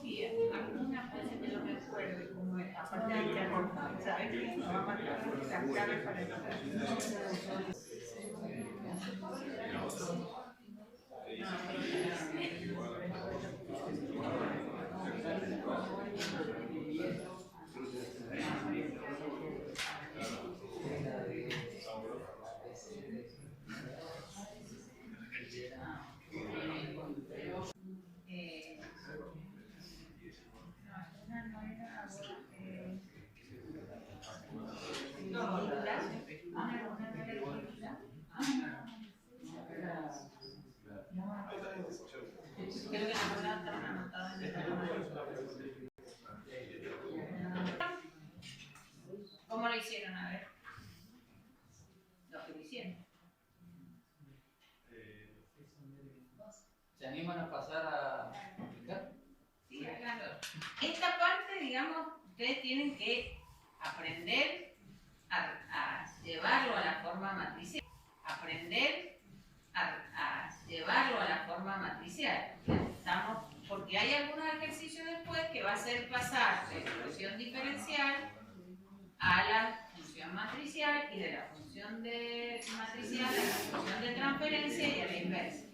Y alguna cosa que no me acuerdo cómo es, aparte de que ¿sabes qué? No va a matar las claves para el Creo que la palabra está anotada en el ¿Cómo lo hicieron? A ver. Los que lo hicieron. ¿Se animan a pasar a explicar? Sí, claro. Esta parte, digamos, ustedes tienen que aprender a llevarlo a la forma matricial. Aprender a llevarlo a la forma matricial. Porque hay algunos ejercicios después que va a ser pasar de expresión diferencial a la función matricial. la función de matricial a la función de transferencia y a la inversa.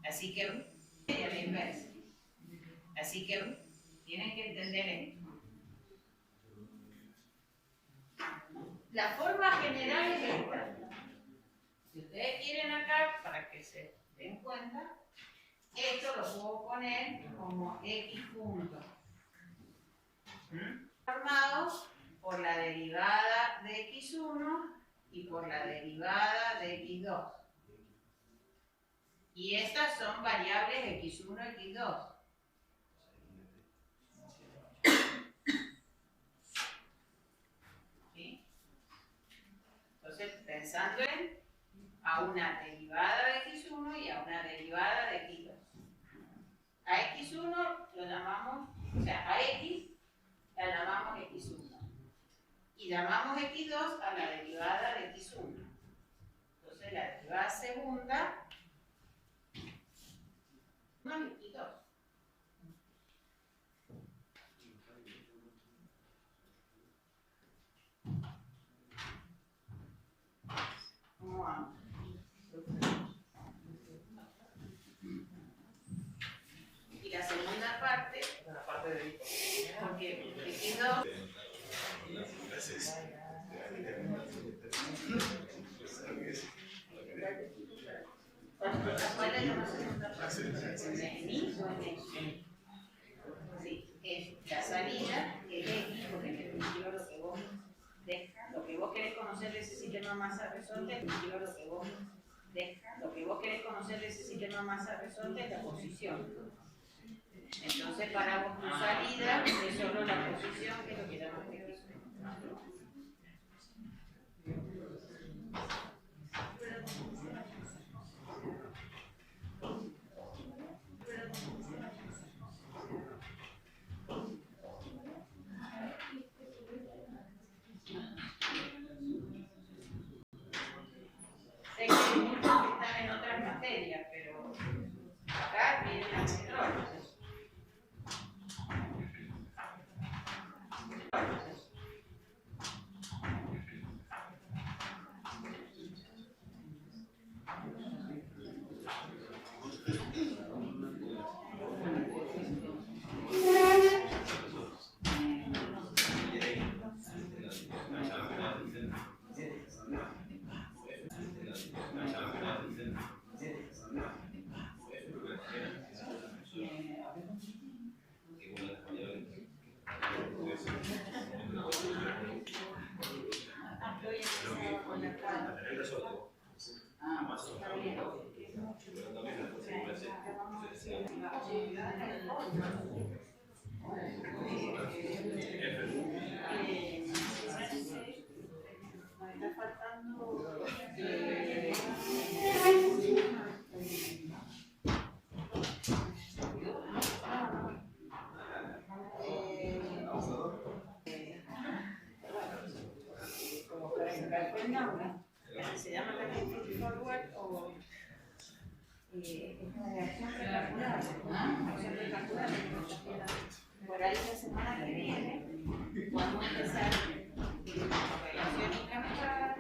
Así que, y a la inversa. Así que tienen que entender esto. La forma general es esta. Si ustedes quieren acá, para que se den cuenta, esto lo puedo poner como x punto. Formado por la derivada de x1 y por la derivada de x2. Y estas son variables x1 y x2. ¿Sí? Entonces, pensando en a una derivada de x1 y a una derivada de x2. A x1 lo llamamos, o sea, a x la llamamos x1. Y llamamos x2 a la derivada de x1. Entonces, la derivada segunda más x2. ¿Cómo vamos? Y la segunda parte, La parte de porque x2 ¿cuál es la segunda parte? ¿En y o en x? Sí, es la salida, que es x, porque en definitiva lo que vos querés conocer de ese sistema masa-resorte, en definitiva lo que vos querés conocer de ese sistema masa-resorte es la posición. Entonces, para vos tu salida es solo la posición, que es lo que llamamos x. Sé que hay muchos que están en otras materias, pero acá vienen las menores. Se llama también feed forward o acción recalculable. Acción recalculable. Por ahí la semana que viene vamos a empezar relación y cascada.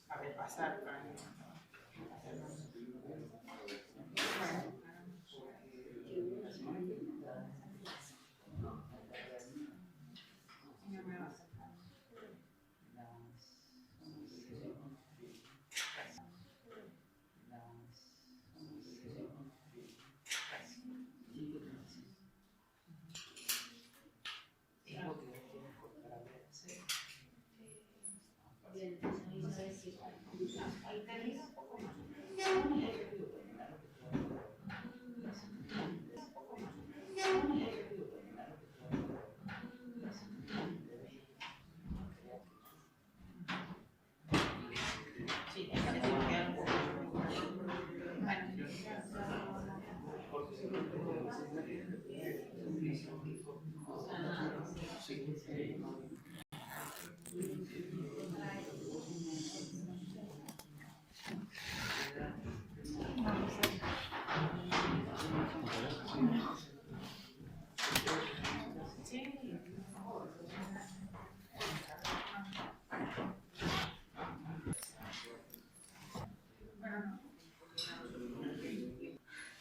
A repasar para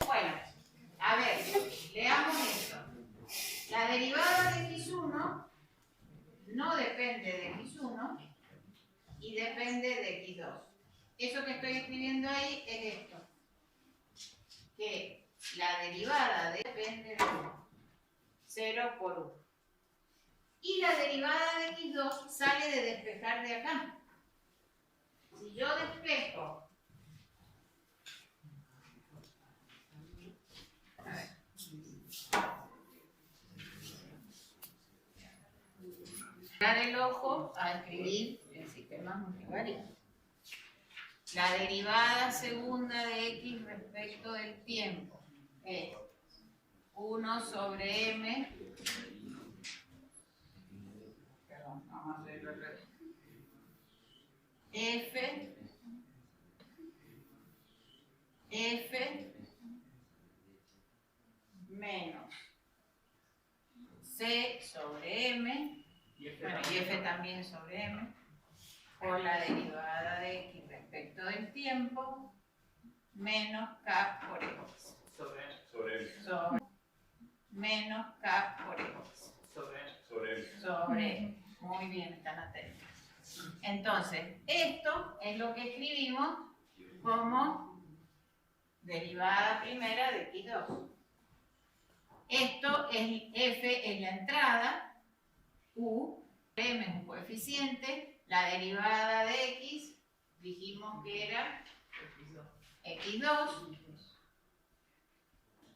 Bueno, a ver, leamos esto. La derivada de x1 no depende de x1 y depende de x2. Eso que estoy escribiendo ahí es esto. Que la derivada depende de 0 por 1. Y la derivada de x2 sale de despejar de acá. Si yo despejo, a ver, dar el ojo a escribir el sistema multivariado. La derivada segunda de x respecto del tiempo es 1 sobre m. Perdón, vamos a hacerlo al revés. F menos C sobre M, bueno, y F también sobre M, por la derivada de x respecto del tiempo, menos K por X. Sobre menos K por X. Sobre M. Muy bien, están atentos. Entonces, esto es lo que escribimos como derivada primera de x2. Esto es f es la entrada, u, m es un coeficiente, la derivada de x dijimos que era x2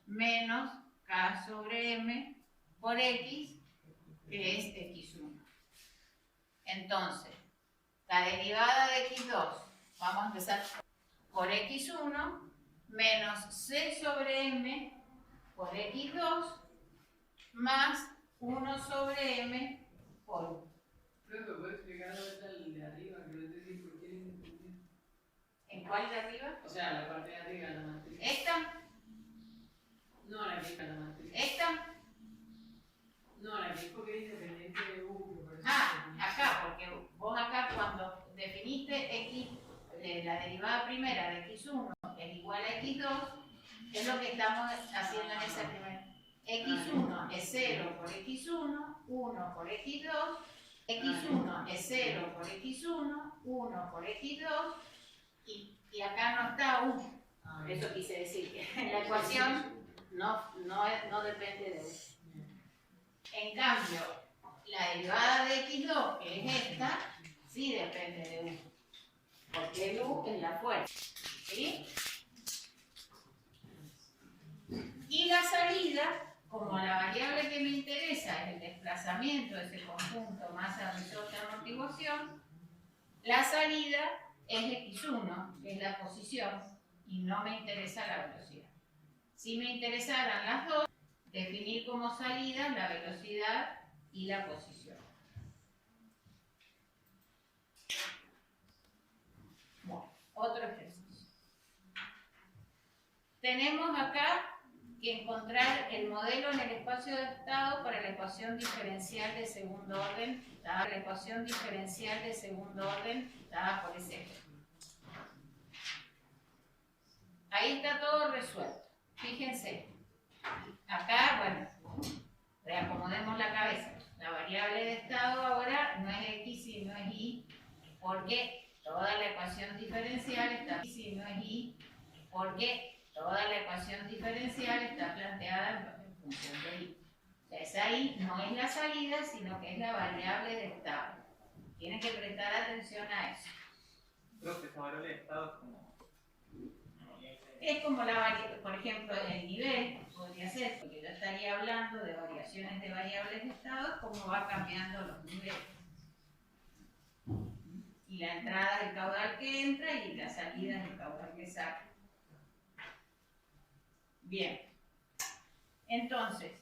menos k sobre m por x, que es x1. Entonces, la derivada de x2, vamos a empezar por x1 menos c sobre m por x2 más 1 sobre m por 1. Profe, ¿puedo explicar de vuelta el de arriba? Que no entendí por qué le entendí. ¿En cuál de arriba? O sea, la parte de arriba, la matriz. ¿Esta? No, la que está la matriz. ¿Esta? No, la que dijo que es independiente de U. Que por eso Acá, porque vos acá cuando definiste x, la derivada primera de x1 es igual a x2, es lo que estamos haciendo en esa primera. x1 es 0 por x1, 1 por x2, x1 es 0 por x1, 1 por x2, y acá no está 1. Eso quise decir, que en la ecuación no depende de 1. En cambio, la derivada de x2, que es esta, sí depende de 1. Porque el u es la fuerza. ¿Sí? Y la salida, como la variable que me interesa es el desplazamiento de ese conjunto masa, resorte, amortiguación, la salida es x1, que es la posición, y no me interesa la velocidad. Si me interesaran las dos, definir como salida la velocidad y la posición. Bueno, otro ejercicio. Tenemos acá que encontrar el modelo en el espacio de estado para la ecuación diferencial de segundo orden, la ecuación diferencial de segundo orden dada por ese ejemplo. Ahí está todo resuelto. Fíjense. Acá, bueno, reacomodemos la cabeza. La variable de estado ahora no es x sino es y, porque toda la ecuación diferencial está x sino es y, porque toda la ecuación diferencial está planteada en función de y. O sea, esa y no es la salida, sino que es la variable de estado. Tienen que prestar atención a eso. Creo que esa variable de estado es como... Es como la variable, por ejemplo, el nivel podría ser, porque yo estaría hablando de variaciones de variables de estado, cómo va cambiando los niveles. Y la entrada es el caudal que entra y la salida es el caudal que sale. Bien. Entonces,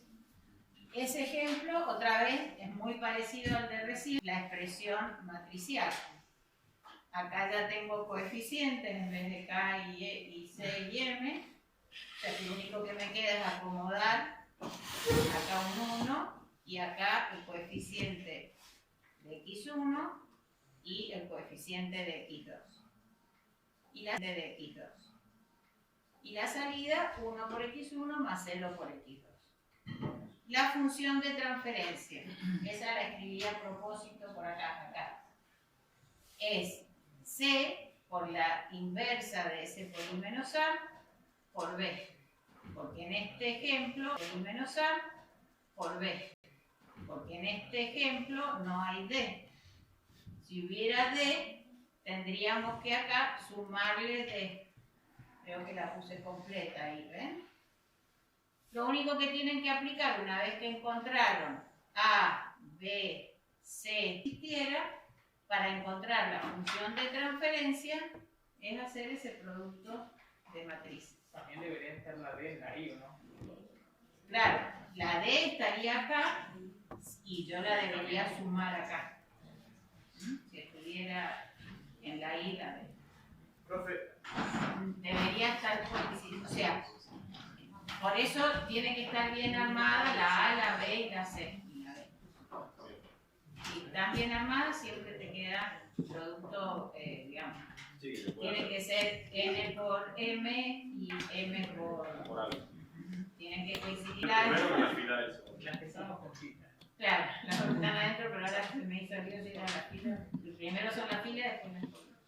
ese ejemplo, otra vez, es muy parecido al de recién, la expresión matricial. Acá ya tengo coeficientes en vez de K y C y M. O sea, que lo único que me queda es acomodar acá un 1 y acá el coeficiente de X1 y el coeficiente de X2. Y la de X2. Y la salida 1 por X1 más 0 por X2. La función de transferencia, esa la escribí a propósito por acá, es C por la inversa de S por I menos A por B. Porque en este ejemplo, I menos A por B. Porque en este ejemplo no hay D. Si hubiera D, tendríamos que acá sumarle D. Creo que la puse completa ahí, ¿ven? Lo único que tienen que aplicar una vez que encontraron A, B, C, existiera, para encontrar la función de transferencia, es hacer ese producto de matrices. También debería estar la D en la I, ¿no? Claro, la D estaría acá y yo la debería sumar acá. Si estuviera en la I, la D. Profe, Debería estar por, o sea, por eso tiene que estar bien armada la A, la B y la C. Y la D. Si están bien armadas, siempre te queda producto, digamos. sí, que se puede Tiene que ser N por M y M por algo. Tienen que coincidir. Primero con la fila del segundo. La empezamos con cita. Claro, las dos están adentro, pero ahora se me hizo lío si era la fila. Primero son las filas, después las columnas.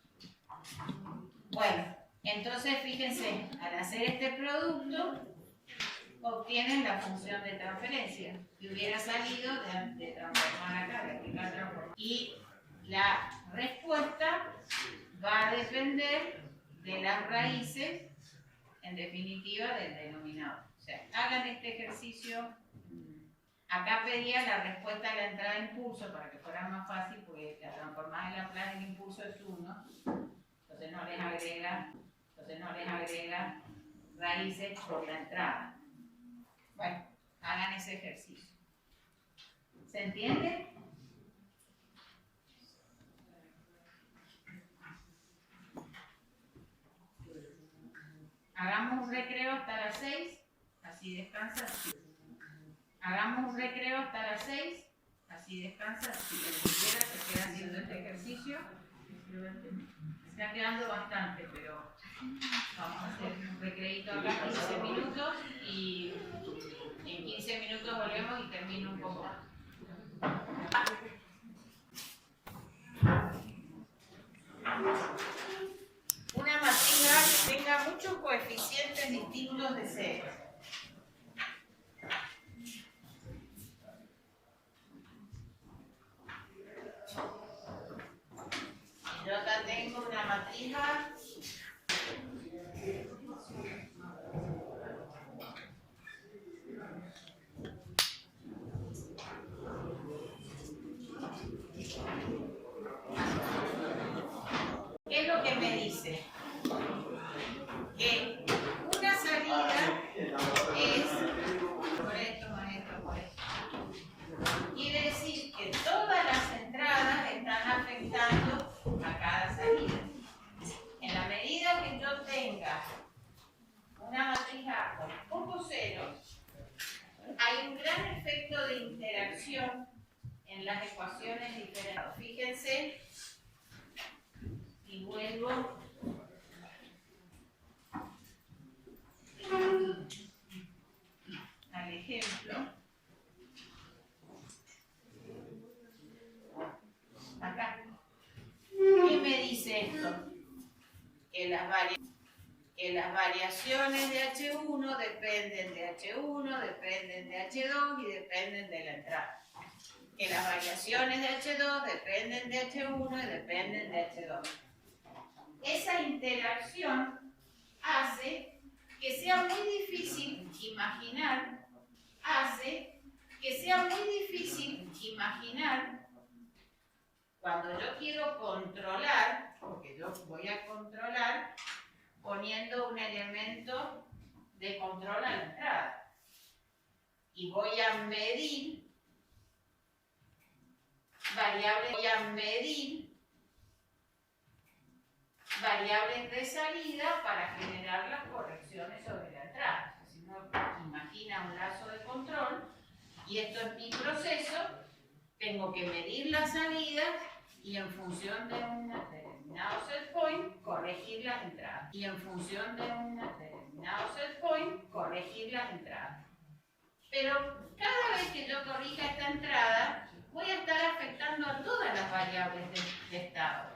Bueno, entonces fíjense, al hacer este producto, obtienen la función de transferencia, que hubiera salido de transformar acá, de aplicar transformar. Y la respuesta va a depender de las raíces, en definitiva, del denominador. O sea, hagan este ejercicio. Acá pedía la respuesta a la entrada de impulso para que fuera más fácil, porque la transformada en Laplace el impulso es 1, entonces no les agrega raíces por la entrada. Bueno, hagan ese ejercicio. ¿Se entiende? Hagamos un recreo hasta las 6, así descansa. Hagamos un recreo hasta las 6, así descansa. Si quiera, se queda haciendo este ejercicio. Se está quedando bastante, pero vamos a hacer un recreito acá, 15 minutos, y en 15 minutos volvemos y termino un poco más. Una matriz que tenga muchos coeficientes distintos de C. Yo acá tengo una matriz A. ¿Qué es lo que me dice? Que una salida es por esto más esto por esto. Quiere decir que todas las entradas están afectando a cada salida. En la medida que yo tenga una matriz A con pocos ceros, hay un gran efecto de interacción en las ecuaciones diferentes. Fíjense, y vuelvo al ejemplo. Acá. ¿Qué me dice esto? Que las variaciones de H1 dependen de H1, dependen de H2 y dependen de la entrada. Que las variaciones de H2 dependen de H1 y dependen de H2. Esa interacción hace que sea muy difícil imaginar cuando yo quiero controlar, porque yo voy a controlar poniendo un elemento de control a la entrada. y voy a medir variables de salida para generar las correcciones sobre la entrada. O sea, si uno imagina un lazo de control y esto es mi proceso, tengo que medir las salidas y en función de un determinado set point corregir las entradas. Pero cada vez que yo corrija esta entrada, voy a estar afectando a todas las variables de estado.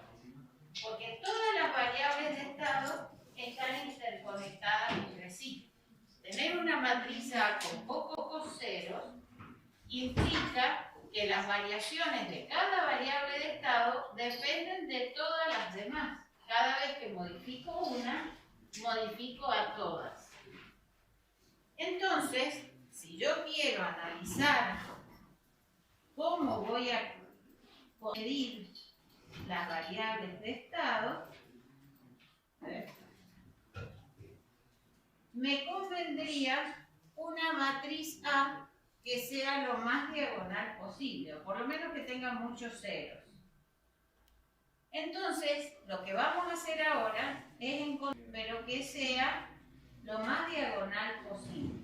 Porque todas las variables de estado están interconectadas entre sí. Tener una matriz A con pocos ceros implica que las variaciones de cada variable de estado dependen de todas las demás. Cada vez que modifico una, modifico a todas. Entonces, si yo quiero analizar cómo voy a medir las variables de estado, me convendría una matriz A que sea lo más diagonal posible, o por lo menos que tenga muchos ceros. Entonces, lo que vamos a hacer ahora es encontrar, pero que sea lo más diagonal posible.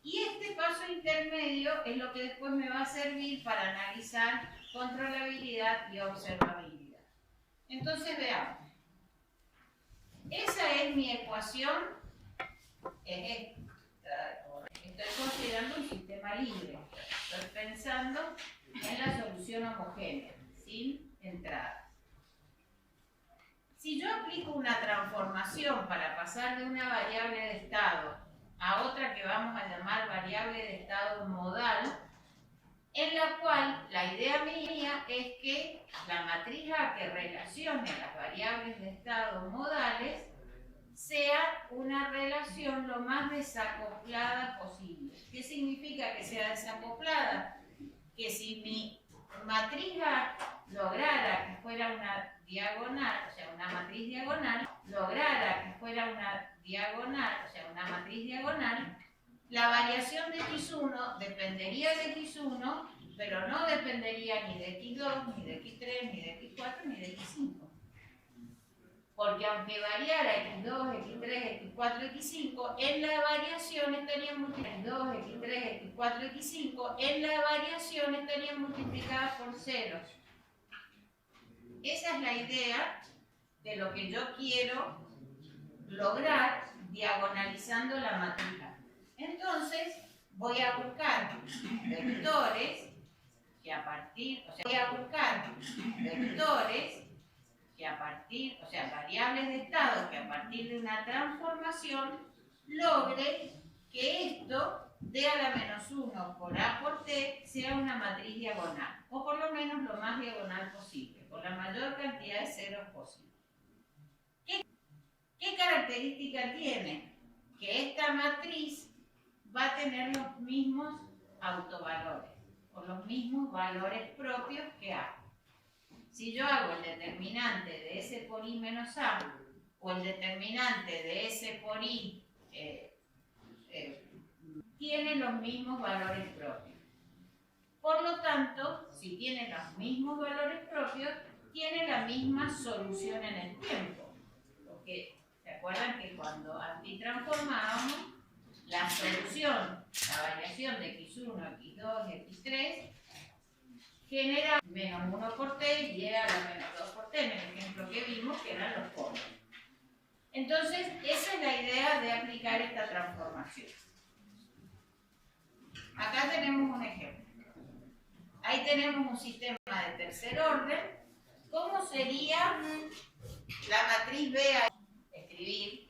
Y este paso intermedio es lo que después me va a servir para analizar controlabilidad y observabilidad. Entonces veamos. Esa es mi ecuación. Estoy considerando un sistema libre. Estoy pensando en la solución homogénea, sin entradas. Si yo aplico una transformación para pasar de una variable de estado a otra que vamos a llamar variable de estado modal, en la cual la idea mía es que la matriz A que relacione a las variables de estado modales sea una relación lo más desacoplada posible. ¿Qué significa que sea desacoplada? Que si mi matriz A lograra que fuera una diagonal, o sea, una matriz diagonal, una matriz diagonal, la variación de x1 dependería de x1, pero no dependería ni de x2, ni de x3, ni de x4, ni de x5. Porque aunque variara x2, x3, x4, x5, en la variación estarían multiplicadas x2, x3, x4, x5, en la variación estarían multiplicadas por ceros. Esa es la idea de lo que yo quiero lograr diagonalizando la matriz A. Entonces, voy a buscar vectores que a partir, variables de estado que a partir de una transformación logre que esto d a la menos 1 por a por t sea una matriz diagonal, o por lo menos lo más diagonal posible, con la mayor cantidad de ceros posible. ¿Qué característica tiene? Que esta matriz va a tener los mismos autovalores, o los mismos valores propios que A. Si yo hago el determinante de S por I menos A, o el determinante de S por I, tiene los mismos valores propios. Por lo tanto, si tiene los mismos valores propios, tiene la misma solución en el tiempo. Porque, ¿se acuerdan que cuando antitransformábamos, la solución, la variación de x1, x2, x3, genera menos 1 por t y llega a la menos 2 por t, en el ejemplo que vimos, que eran los conos. Entonces, esa es la idea de aplicar esta transformación. Acá tenemos un ejemplo. Ahí tenemos un sistema de tercer orden. ¿Cómo sería la matriz B a escribir?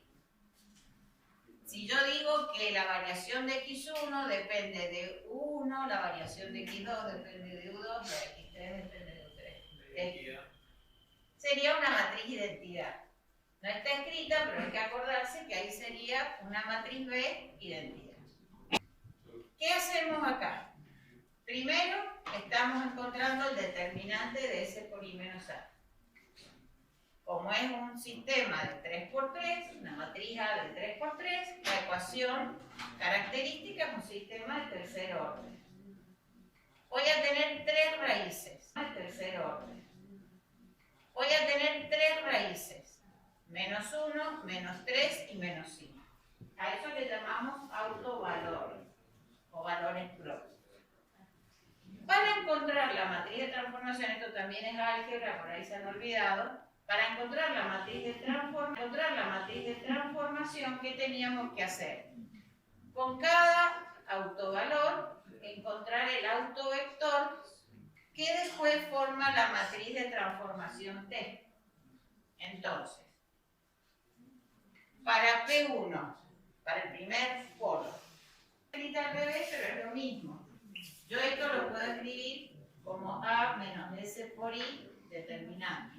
Si yo digo que la variación de x1 depende de 1, la variación de x2 depende de u2, la de x3 depende de u3. Sería una matriz identidad. No está escrita, pero hay que acordarse que ahí sería una matriz B identidad. ¿Qué hacemos acá? Primero, estamos encontrando el determinante de S por I menos A. Como es un sistema de 3×3, una matriz A de 3×3, la ecuación características, un sistema de tercer orden. Voy a tener tres raíces, de tercer orden. Voy a tener tres raíces, -1, -3 y -5. A eso le llamamos autovalor o valores propios. Para encontrar la matriz de transformación, esto también es álgebra, por ahí se han olvidado, para encontrar la matriz de transformación, ¿qué teníamos que hacer? Con cada autovalor, encontrar el autovector que después forma la matriz de transformación T. Entonces, para P1, para el primer polo, escrita al revés, pero es lo mismo. Yo esto lo puedo escribir como A menos S por I determinante.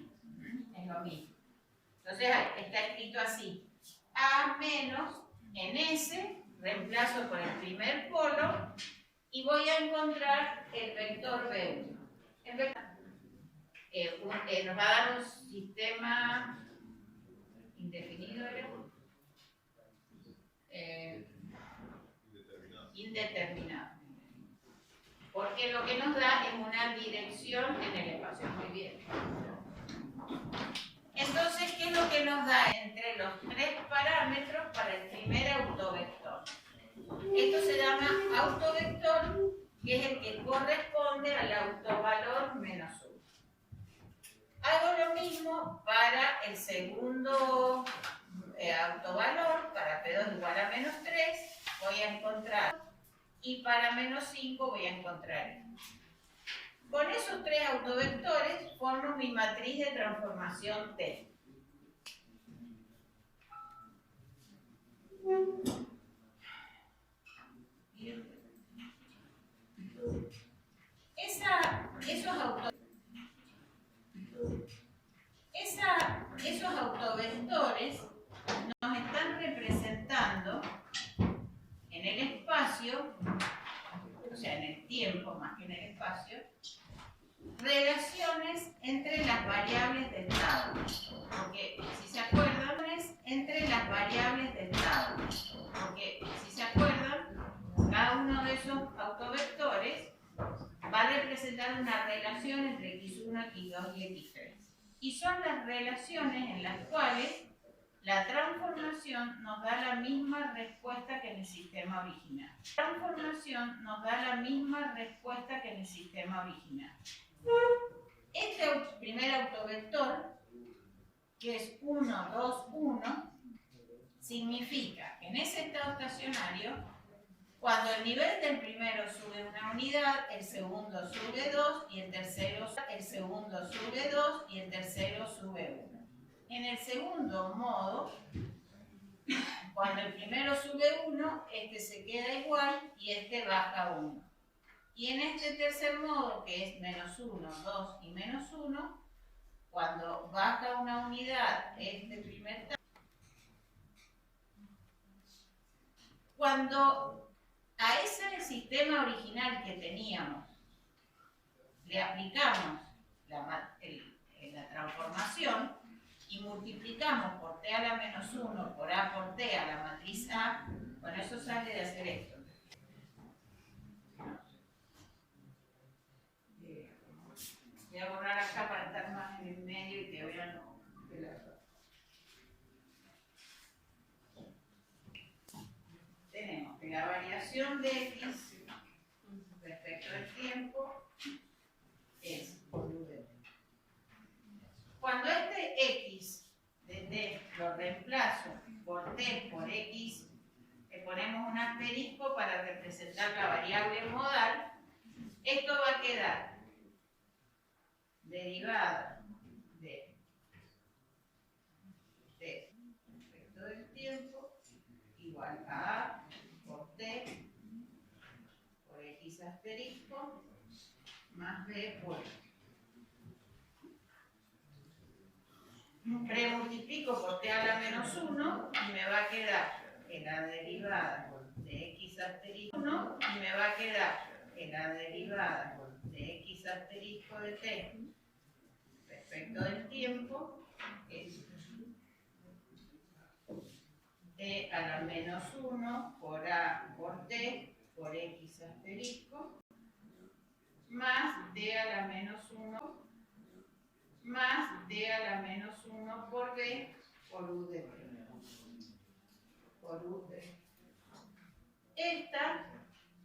Es lo mismo. Entonces está escrito así. A menos en S, reemplazo por el primer polo y voy a encontrar el vector B1. Nos va a dar un sistema indefinido, indeterminado. Porque lo que nos da es una dirección en el espacio. Muy bien. Entonces, ¿qué es lo que nos da entre los tres parámetros para el primer autovector? Esto se llama autovector, que es el que corresponde al autovalor -1. Hago lo mismo para el segundo autovalor, para P2 igual a -3, voy a encontrar, y para -5 voy a encontrar. Con esos tres autovectores formo mi matriz de transformación T. Esos autovectores nos están representando en el espacio, o sea, en el tiempo más que en el espacio, relaciones entre las variables de estado. Porque si se acuerdan, es entre las variables de estado. Porque si se acuerdan, cada uno de esos autovectores va a representar una relación entre x1, x2 y x3. Y son las relaciones en las cuales la transformación nos da la misma respuesta que en el sistema original. La transformación nos da la misma respuesta que en el sistema original. Este primer autovector, que es 1, 2, 1, significa que en ese estado estacionario, cuando el nivel del primero sube una unidad, el segundo sube 2 y el segundo sube 2 y el tercero sube 1. En el segundo modo, cuando el primero sube 1, este se queda igual y este baja 1. Y en este tercer modo, que es -1, 2 y -1, cuando baja una unidad, este primer cuando a ese sistema original que teníamos le aplicamos la transformación y multiplicamos por t a la -1 por a por t a la matriz A, bueno, eso sale de hacer esto. Voy a borrar acá para estar más en el medio y que vean lo tenemos que la variación de x respecto del tiempo es cuando este x de t lo reemplazo por t por x, le ponemos un asterisco para representar la variable modal, esto va a quedar derivada de t respecto del tiempo igual a a por t por x asterisco más b por premultiplico por t a la -1 y me va a quedar en la derivada de x asterisco 1 y me va a quedar en la derivada de x asterisco de t respecto del tiempo es t a la -1 por a por t por x asterisco más d a la menos 1 más d a la menos 1 por b por u de t. Por u de t. Esta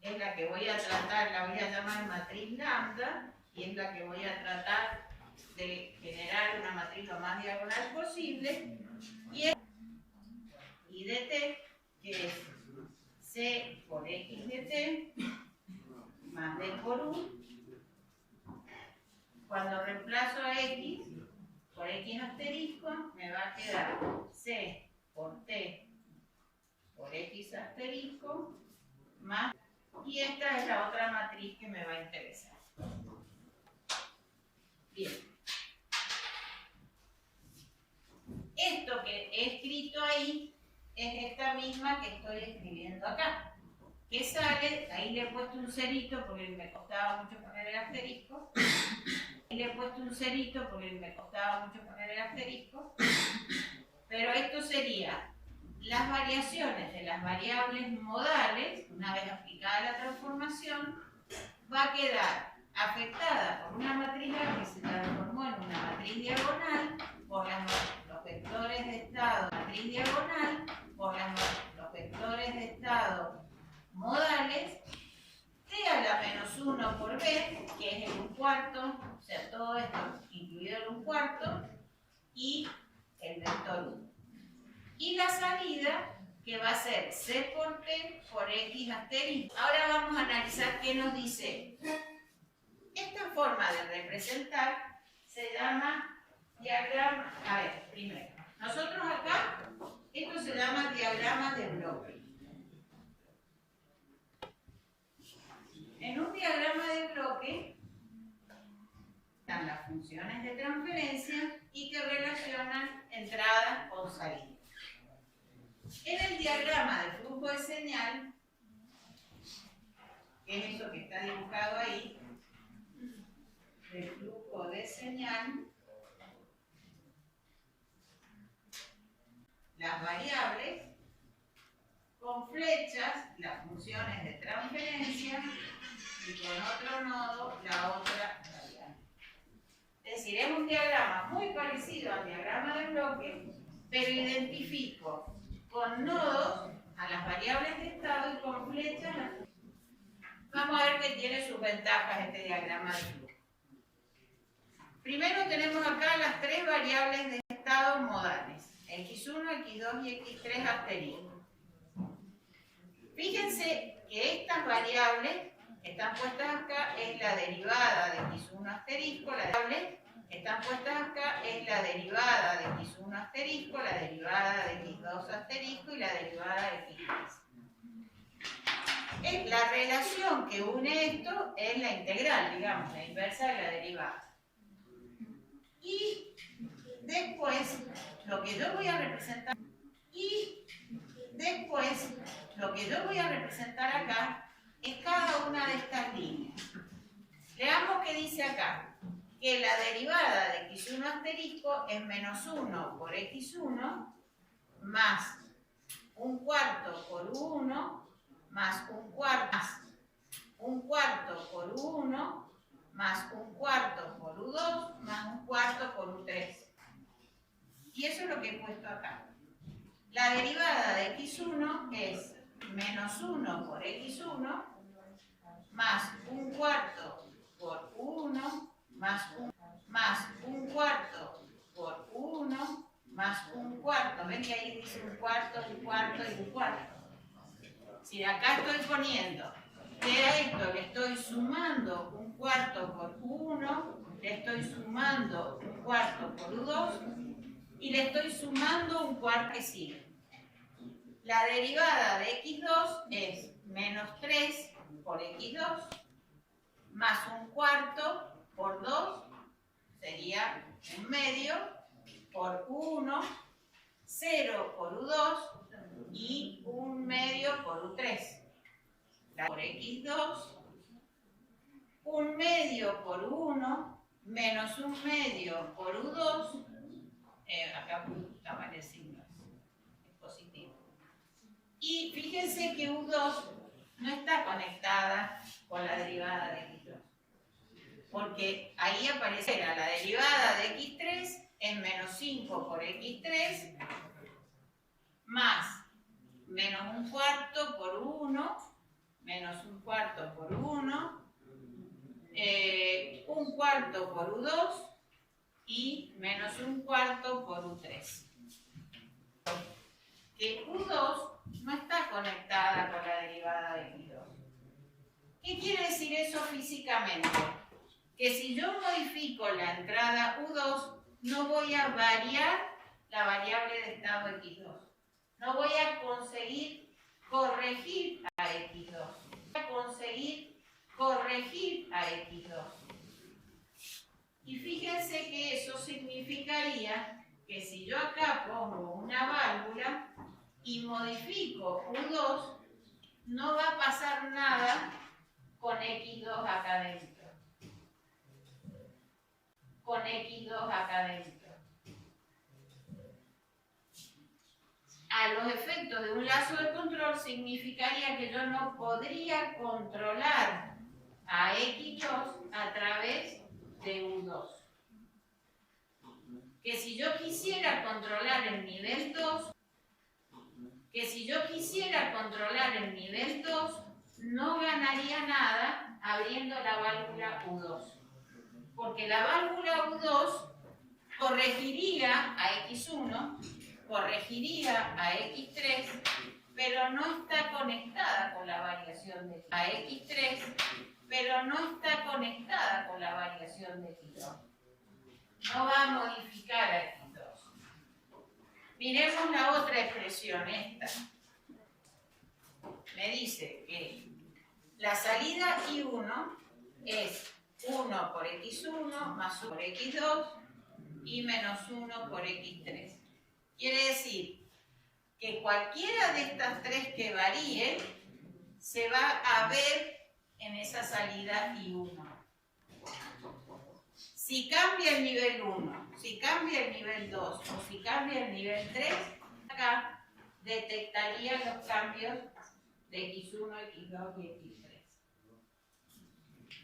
es la que voy a tratar, la voy a llamar matriz lambda, y es la que voy a tratar de generar una matriz lo más diagonal posible, y de t, que es c por x de t más d por u. Cuando reemplazo a x por x asterisco, me va a quedar c por t por x asterisco más, y esta es la otra matriz que me va a interesar. Bien. Esto que he escrito ahí es esta misma que estoy escribiendo acá. Que sale, ahí le he puesto un cerito porque me costaba mucho poner el asterisco. Ahí le he puesto un cerito porque me costaba mucho poner el asterisco. Pero esto sería las variaciones de las variables modales, una vez aplicada la transformación, va a quedar afectada por una matriz A que se transformó en una matriz diagonal, por los vectores de estado, matriz diagonal, por los vectores de estado modales, t a la menos 1 por b, que es el 1/4, o sea, todo esto incluido el 1/4, y el vector 1. Y la salida, que va a ser c por t por x asterisco. Ahora vamos a analizar qué nos dice. Esta forma de representar se llama diagrama. A ver, primero, nosotros acá, esto se llama diagrama de bloque. En un diagrama de bloque están las funciones de transferencia y que relacionan entradas con salidas. En el diagrama de flujo de señal, que es eso que está dibujado ahí, de flujo de señal, las variables con flechas, las funciones de transferencia, y con otro nodo, la otra variable. Es decir, es un diagrama muy parecido al diagrama de bloque, pero identifico con nodos a las variables de estado y con flechas. Vamos a ver que tiene sus ventajas este diagrama de flujo. Primero tenemos acá las tres variables de estado modales, x1, x2 y x3 asterisco. Fíjense que estas variables están puestas acá, es la derivada de x1 asterisco, la variable están puestas acá, es la derivada de x1 asterisco, la derivada de x2 asterisco y la derivada de x3. La relación que une esto es la integral, digamos, la inversa de la derivada. Y después, lo que yo voy a representar, acá es cada una de estas líneas. Leamos qué dice acá. Que la derivada de x1 asterisco es menos 1 por x1 más 1/4 por u1 más 1/4 por u1 más 1/4 por u2 más 1/4 por u3. Y eso es lo que he puesto acá. La derivada de x1 es menos 1 por x1 más 1/4 por u1 más 1/4 por u1 más 1/4. ¿Ven que ahí dice 1/4, 1/4 y 1/4? Si acá estoy poniendo que a esto le estoy sumando 1/4 por u1, le estoy sumando 1/4 por u2 y le estoy sumando 1/4 que sigue. La derivada de x2 es menos 3 por x2 más 1/4 por 2 sería 1/2 por u1, 0 por u2 y 1/2 por u3. Por x2, 1/2 por u1 menos 1/2 por u2, acá estaba el signo, es positivo. Y fíjense que u2 no está conectada con la derivada de x2. Porque ahí aparecerá la derivada de x3 en menos 5 por x3 más menos un cuarto por 1, menos un cuarto por 1, un cuarto por u2 y menos un cuarto por u3. Que u2 no está conectada con la derivada de x2. ¿Qué quiere decir eso físicamente? Que si yo modifico la entrada u2, no voy a variar la variable de estado x2. No voy a conseguir corregir a x2. Voy a conseguir corregir a x2. Y fíjense que eso significaría que si yo acá pongo una válvula y modifico u2, no va a pasar nada con x2 acá dentro. Con x2 acá dentro. A los efectos de un lazo de control significaría que yo no podría controlar a x2 a través de u2. Que si yo quisiera controlar el nivel 2, no ganaría nada abriendo la válvula u2. Porque la válvula u2 corregiría a x1, corregiría a x3, pero no está conectada con la variación de a x3, pero no está conectada con la variación de x2. No va a modificar a x2. Miremos la otra expresión, esta. Me dice que la salida I1 es 1 por x1 más 1 por x2 y menos 1 por x3. Quiere decir que cualquiera de estas tres que varíe se va a ver en esa salida I1. Si cambia el nivel 1, si cambia el nivel 2 o si cambia el nivel 3, acá detectaría los cambios de x1, x2 y x3.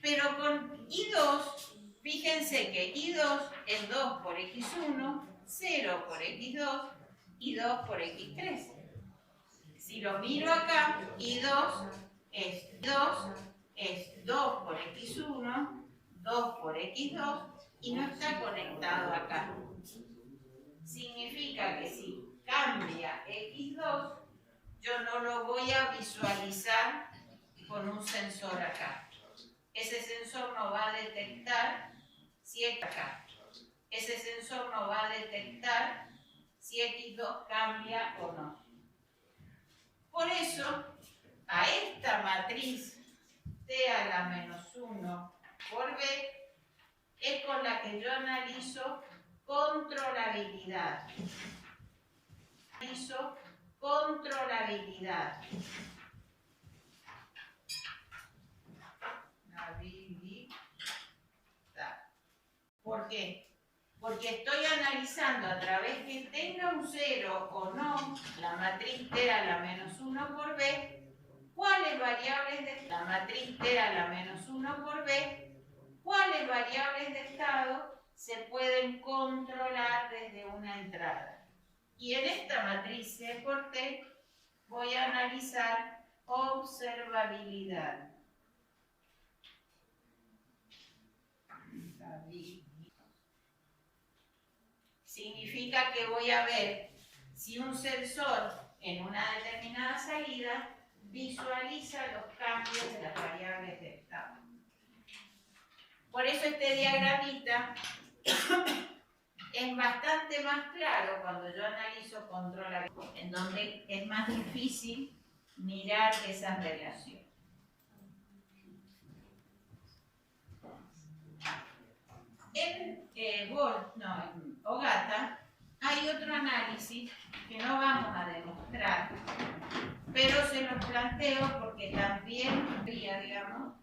Pero con I2, fíjense que I2 es 2 por x1, 0 por x2 y 2 por x3. Si lo miro acá, I2 es 2 por x1, 2 por x2 y no está conectado acá. Significa que si cambia x2, yo no lo voy a visualizar con un sensor acá. Ese sensor no va a detectar si es acá. Ese sensor no va a detectar si x2 cambia o no. Por eso, a esta matriz T a la menos 1 por B es con la que yo analizo controlabilidad. ¿Por qué? Porque estoy analizando a través que tenga un 0 o no la matriz T a la menos 1 por B, cuáles variables de la matriz T a la menos 1 por B, cuáles variables de estado se pueden controlar desde una entrada. Y en esta matriz C por T voy a analizar observabilidad. Significa que voy a ver si un sensor en una determinada salida visualiza los cambios de las variables de estado. Por eso este diagramita es bastante más claro cuando yo analizo controlabilidad, en donde es más difícil mirar esas relaciones. En OGATA hay otro análisis que no vamos a demostrar, pero se los planteo porque también, digamos,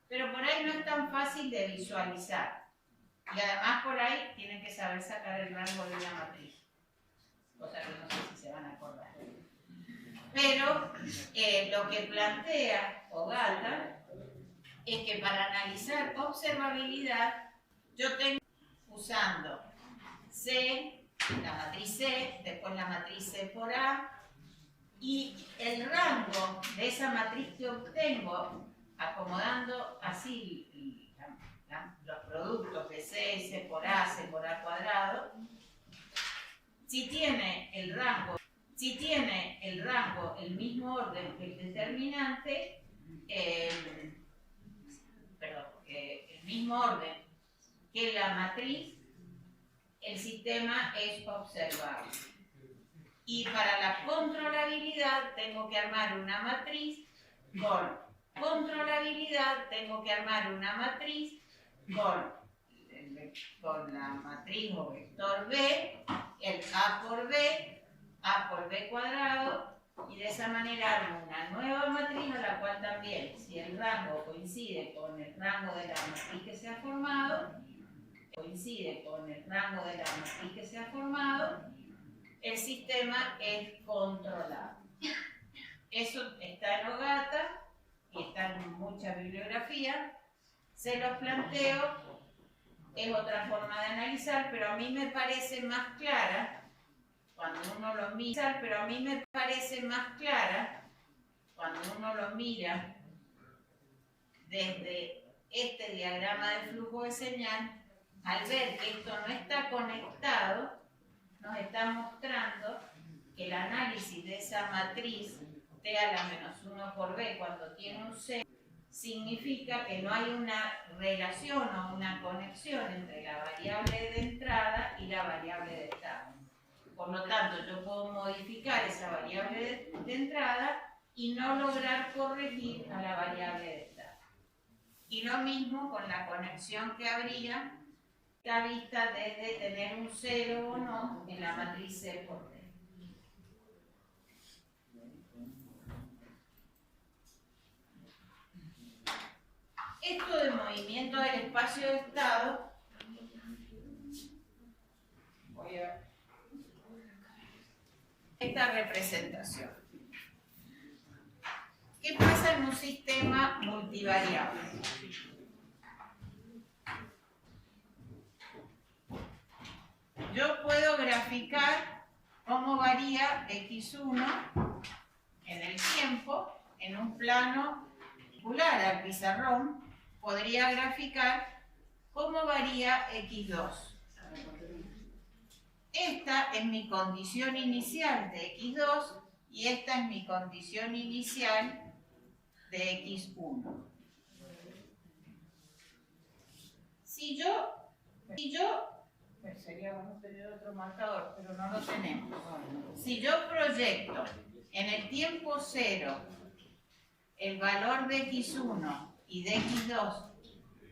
pero por ahí no es tan fácil de visualizar. Y además por ahí tienen que saber sacar el rango de una matriz, cosa que no sé si se van a acordar. Pero lo que plantea Ogata es que para analizar observabilidad yo tengo usando C, la matriz C, después la matriz C por A, y el rango de esa matriz que obtengo, acomodando así los productos de C por A cuadrado, si tiene el rango el mismo orden que el determinante, el mismo orden que la matriz, el sistema es observable. Y para la controlabilidad tengo que armar una matriz con la matriz o vector B, el A por B cuadrado, y de esa manera armo una nueva matriz a la cual también, si el rango coincide con el rango de la matriz que se ha formado, el sistema es controlado. Eso está en Ogata y está en mucha bibliografía. Se los planteo, es otra forma de analizar, pero a mí me parece más clara cuando uno lo mira desde este diagrama de flujo de señal. Al ver que esto no está conectado, nos está mostrando que el análisis de esa matriz T a la menos 1 por B cuando tiene un C significa que no hay una relación o una conexión entre la variable de entrada y la variable de estado. Por lo tanto, yo puedo modificar esa variable de entrada y no lograr corregir a la variable de estado. Y lo mismo con la conexión que habría la vista desde tener un 0 o no en la matriz C por D. Esto de movimiento del espacio de estado, voy a ver esta representación. ¿Qué pasa en un sistema multivariable? Yo puedo graficar cómo varía X1 en el tiempo en un plano circular al pizarrón. Podría graficar cómo varía X2. Esta es mi condición inicial de X2 y esta es mi condición inicial de X1. Si yo pues sería bueno tener otro marcador, pero no lo tenemos. Si yo proyecto en el tiempo 0 el valor de X1 y de X2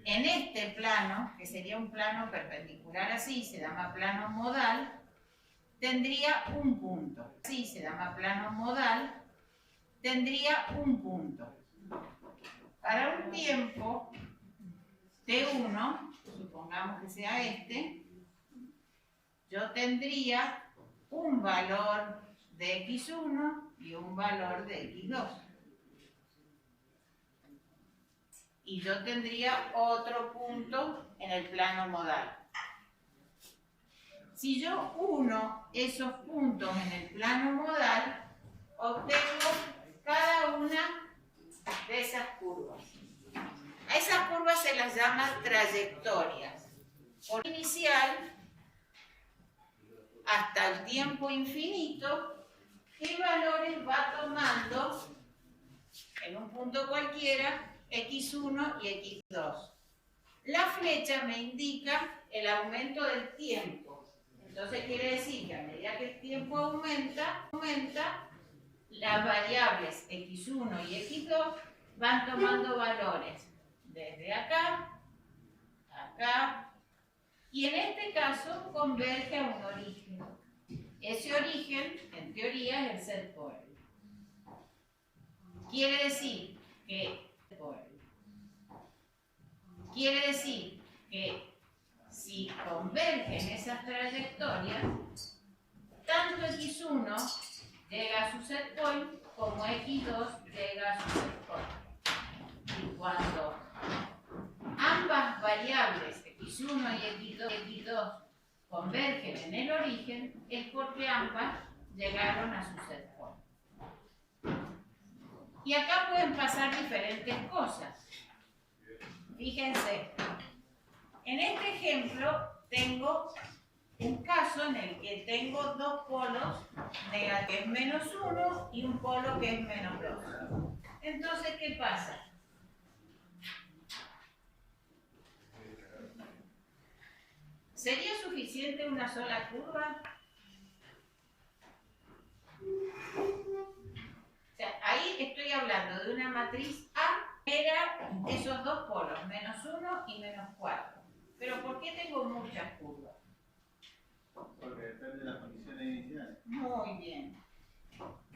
en este plano, que sería un plano perpendicular así, se llama plano modal, tendría un punto. Así se llama plano modal, tendría un punto. Para un tiempo T1, supongamos que sea este, yo tendría un valor de X1 y un valor de X2. Y yo tendría otro punto en el plano modal. Si yo uno esos puntos en el plano modal, obtengo cada una de esas curvas. A esas curvas se las llama trayectorias. Por inicial hasta el tiempo infinito, ¿qué valores va tomando en un punto cualquiera X1 y X2? La flecha me indica el aumento del tiempo. Entonces quiere decir que a medida que el tiempo aumenta, las variables X1 y X2 van tomando valores desde acá, acá, y en este caso converge a un origen. Ese origen, en teoría, es el set point. Quiere decir que si convergen esas trayectorias, tanto X1 llega a su set point como x2 llega a su set point. Y cuando ambas variables, x1 y x2, convergen en el origen, es porque ambas llegaron a su set point. Y acá pueden pasar diferentes cosas. Fíjense, en este ejemplo tengo un caso en el que tengo dos polos, que es menos 1 y un polo que es menos 2. Entonces, ¿qué pasa? ¿Sería suficiente una sola curva? O sea, ahí estoy hablando de una matriz A, era esos dos polos, menos 1 y menos 4. Pero ¿por qué tengo muchas curvas? Porque depende de las condiciones iniciales. Muy bien.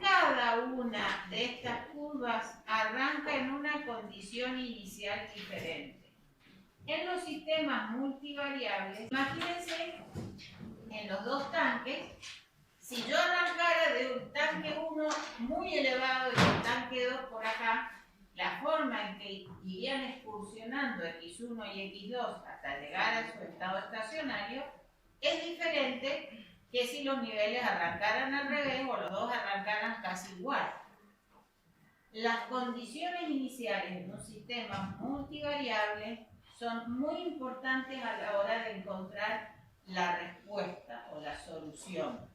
Cada una de estas curvas arranca en una condición inicial diferente. En los sistemas multivariables, imagínense en los dos tanques, si yo arrancara de un tanque 1 muy elevado y el tanque 2 por acá, la forma en que irían excursionando x1 y x2 hasta llegar a su estado estacionario es diferente que si los niveles arrancaran al revés o los dos arrancaran casi igual. Las condiciones iniciales en un sistema multivariable son muy importantes a la hora de encontrar la respuesta o la solución.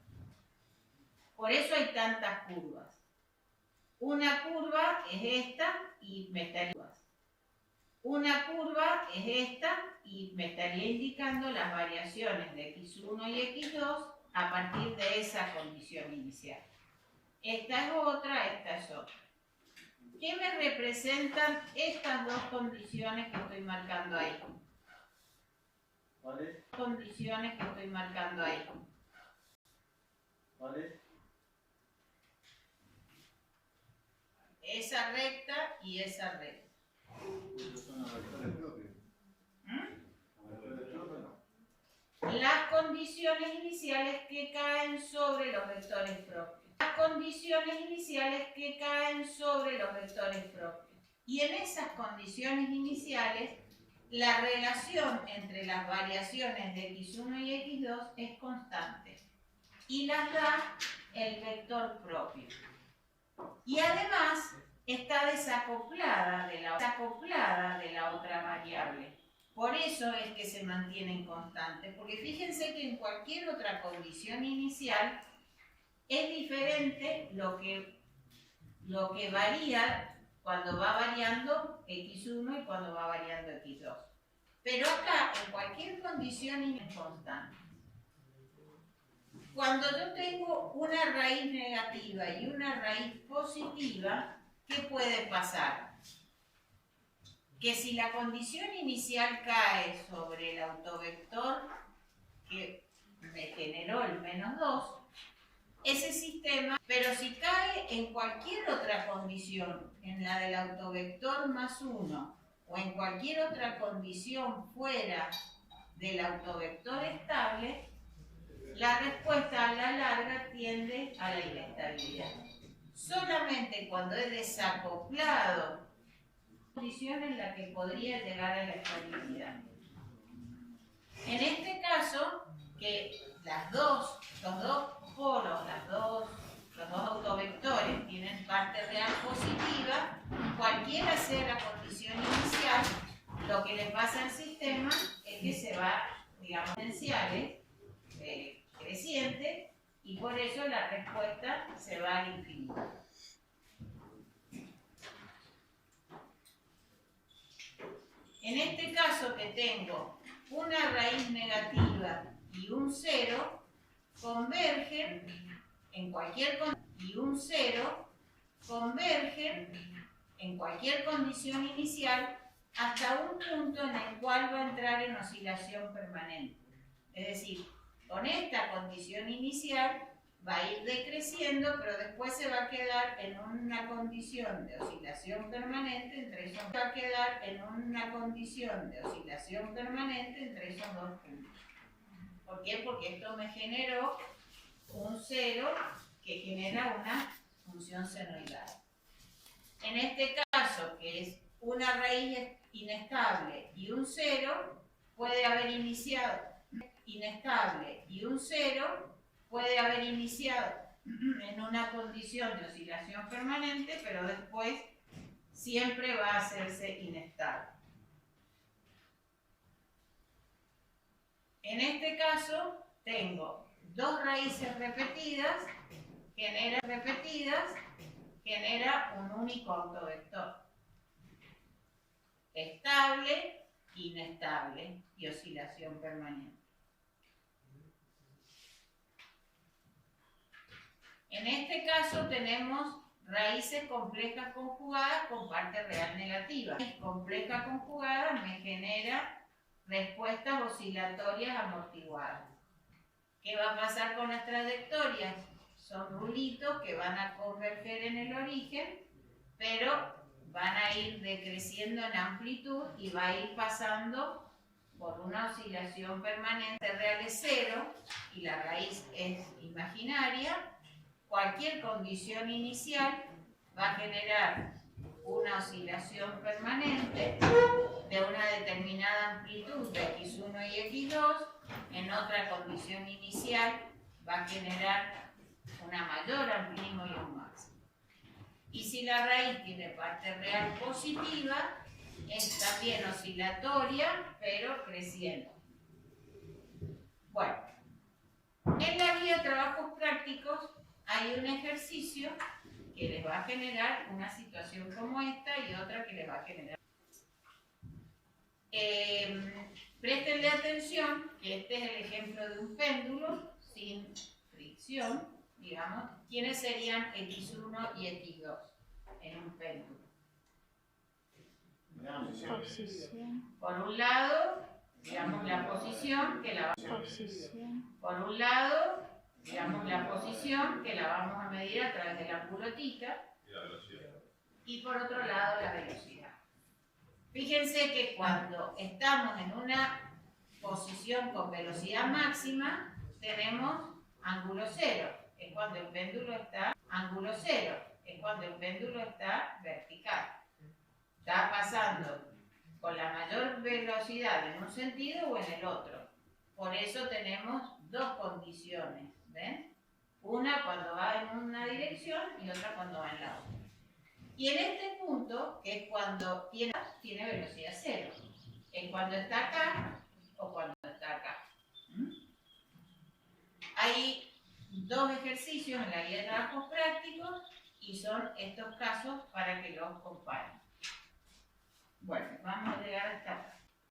Por eso hay tantas curvas. Una curva es esta y me estaría... Una curva es esta y me estaría indicando las variaciones de x1 y x2 a partir de esa condición inicial. Esta es otra, esta es otra. ¿Qué me representan estas dos condiciones que estoy marcando ahí? ¿Cuáles? Condiciones que estoy marcando ahí. ¿Cuáles? Esa recta y esa recta. Esos son los vectores propios. Los vectores propios no. Las condiciones iniciales que caen sobre los vectores propios. Las condiciones iniciales que caen sobre los vectores propios. Y en esas condiciones iniciales, la relación entre las variaciones de x1 y x2 es constante. Y las da el vector propio. Y además está desacoplada de la otra variable. Por eso es que se mantienen constantes, porque fíjense que en cualquier otra condición inicial es diferente lo que varía cuando va variando x1 y cuando va variando x2. Pero acá, en cualquier condición es constante. Cuando yo tengo una raíz negativa y una raíz positiva, ¿qué puede pasar? Que si la condición inicial cae sobre el autovector que me generó el menos 2, ese sistema, pero si cae en cualquier otra condición, en la del autovector más 1, o en cualquier otra condición fuera del autovector estable, la respuesta a la larga tiende a la inestabilidad. Solamente cuando es desacoplado, condición en la que podría llegar a la estabilidad. En este caso, que los dos polos, los dos autovectores tienen parte real positiva, cualquiera sea la condición inicial, lo que le pasa al sistema es que se va, digamos, exponenciales, creciente, y por eso la respuesta se va al infinito. En este caso que tengo una raíz negativa y un 0, convergen en cualquier condición inicial hasta un punto en el cual va a entrar en oscilación permanente. Es decir, con esta condición inicial va a ir decreciendo, pero después se va a quedar en una condición de oscilación permanente entre esos dos puntos. ¿Por qué? Porque esto me generó un 0 que genera una función senoidal. En este caso, que es una raíz inestable y un cero, puede haber iniciado inestable y un cero, puede haber iniciado en una condición de oscilación permanente, pero después siempre va a hacerse inestable. En este caso, tengo dos raíces repetidas, genera un único autovector. Estable, inestable y oscilación permanente. En este caso tenemos raíces complejas conjugadas con parte real negativa. La raíz compleja conjugada me genera respuestas oscilatorias amortiguadas. ¿Qué va a pasar con las trayectorias? Son rulitos que van a converger en el origen, pero van a ir decreciendo en amplitud y va a ir pasando por una oscilación permanente. Real es cero y la raíz es imaginaria. Cualquier condición inicial va a generar una oscilación permanente de una determinada amplitud de x1 y x2. En otra condición inicial va a generar una mayor amplitud y un máximo. Y si la raíz tiene parte real positiva, es también oscilatoria, pero creciente. Bueno, en la guía de trabajos prácticos hay un ejercicio que les va a generar una situación como esta y otra que les va a generar. Préstenle atención que este es el ejemplo de un péndulo sin fricción, digamos. ¿Quiénes serían x1 y x2 en un péndulo? Posición. Por un lado, digamos la posición que la Posición. por un lado, digamos la posición que la vamos a medir a través de la pelotita Y la velocidad. y por otro lado la velocidad. Fíjense que cuando estamos en una posición con velocidad máxima, tenemos ángulo cero, es cuando el péndulo está ángulo cero, es cuando el péndulo está vertical. Está pasando con la mayor velocidad en un sentido o en el otro. Por eso tenemos dos condiciones, ¿ven? Una cuando va en una dirección y otra cuando va en la otra. Y en este punto, que es cuando tiene velocidad cero, es cuando está acá o cuando está acá. Hay dos ejercicios en la guía de trabajos prácticos y son estos casos para que los comparen. Bueno, vamos a llegar hasta acá.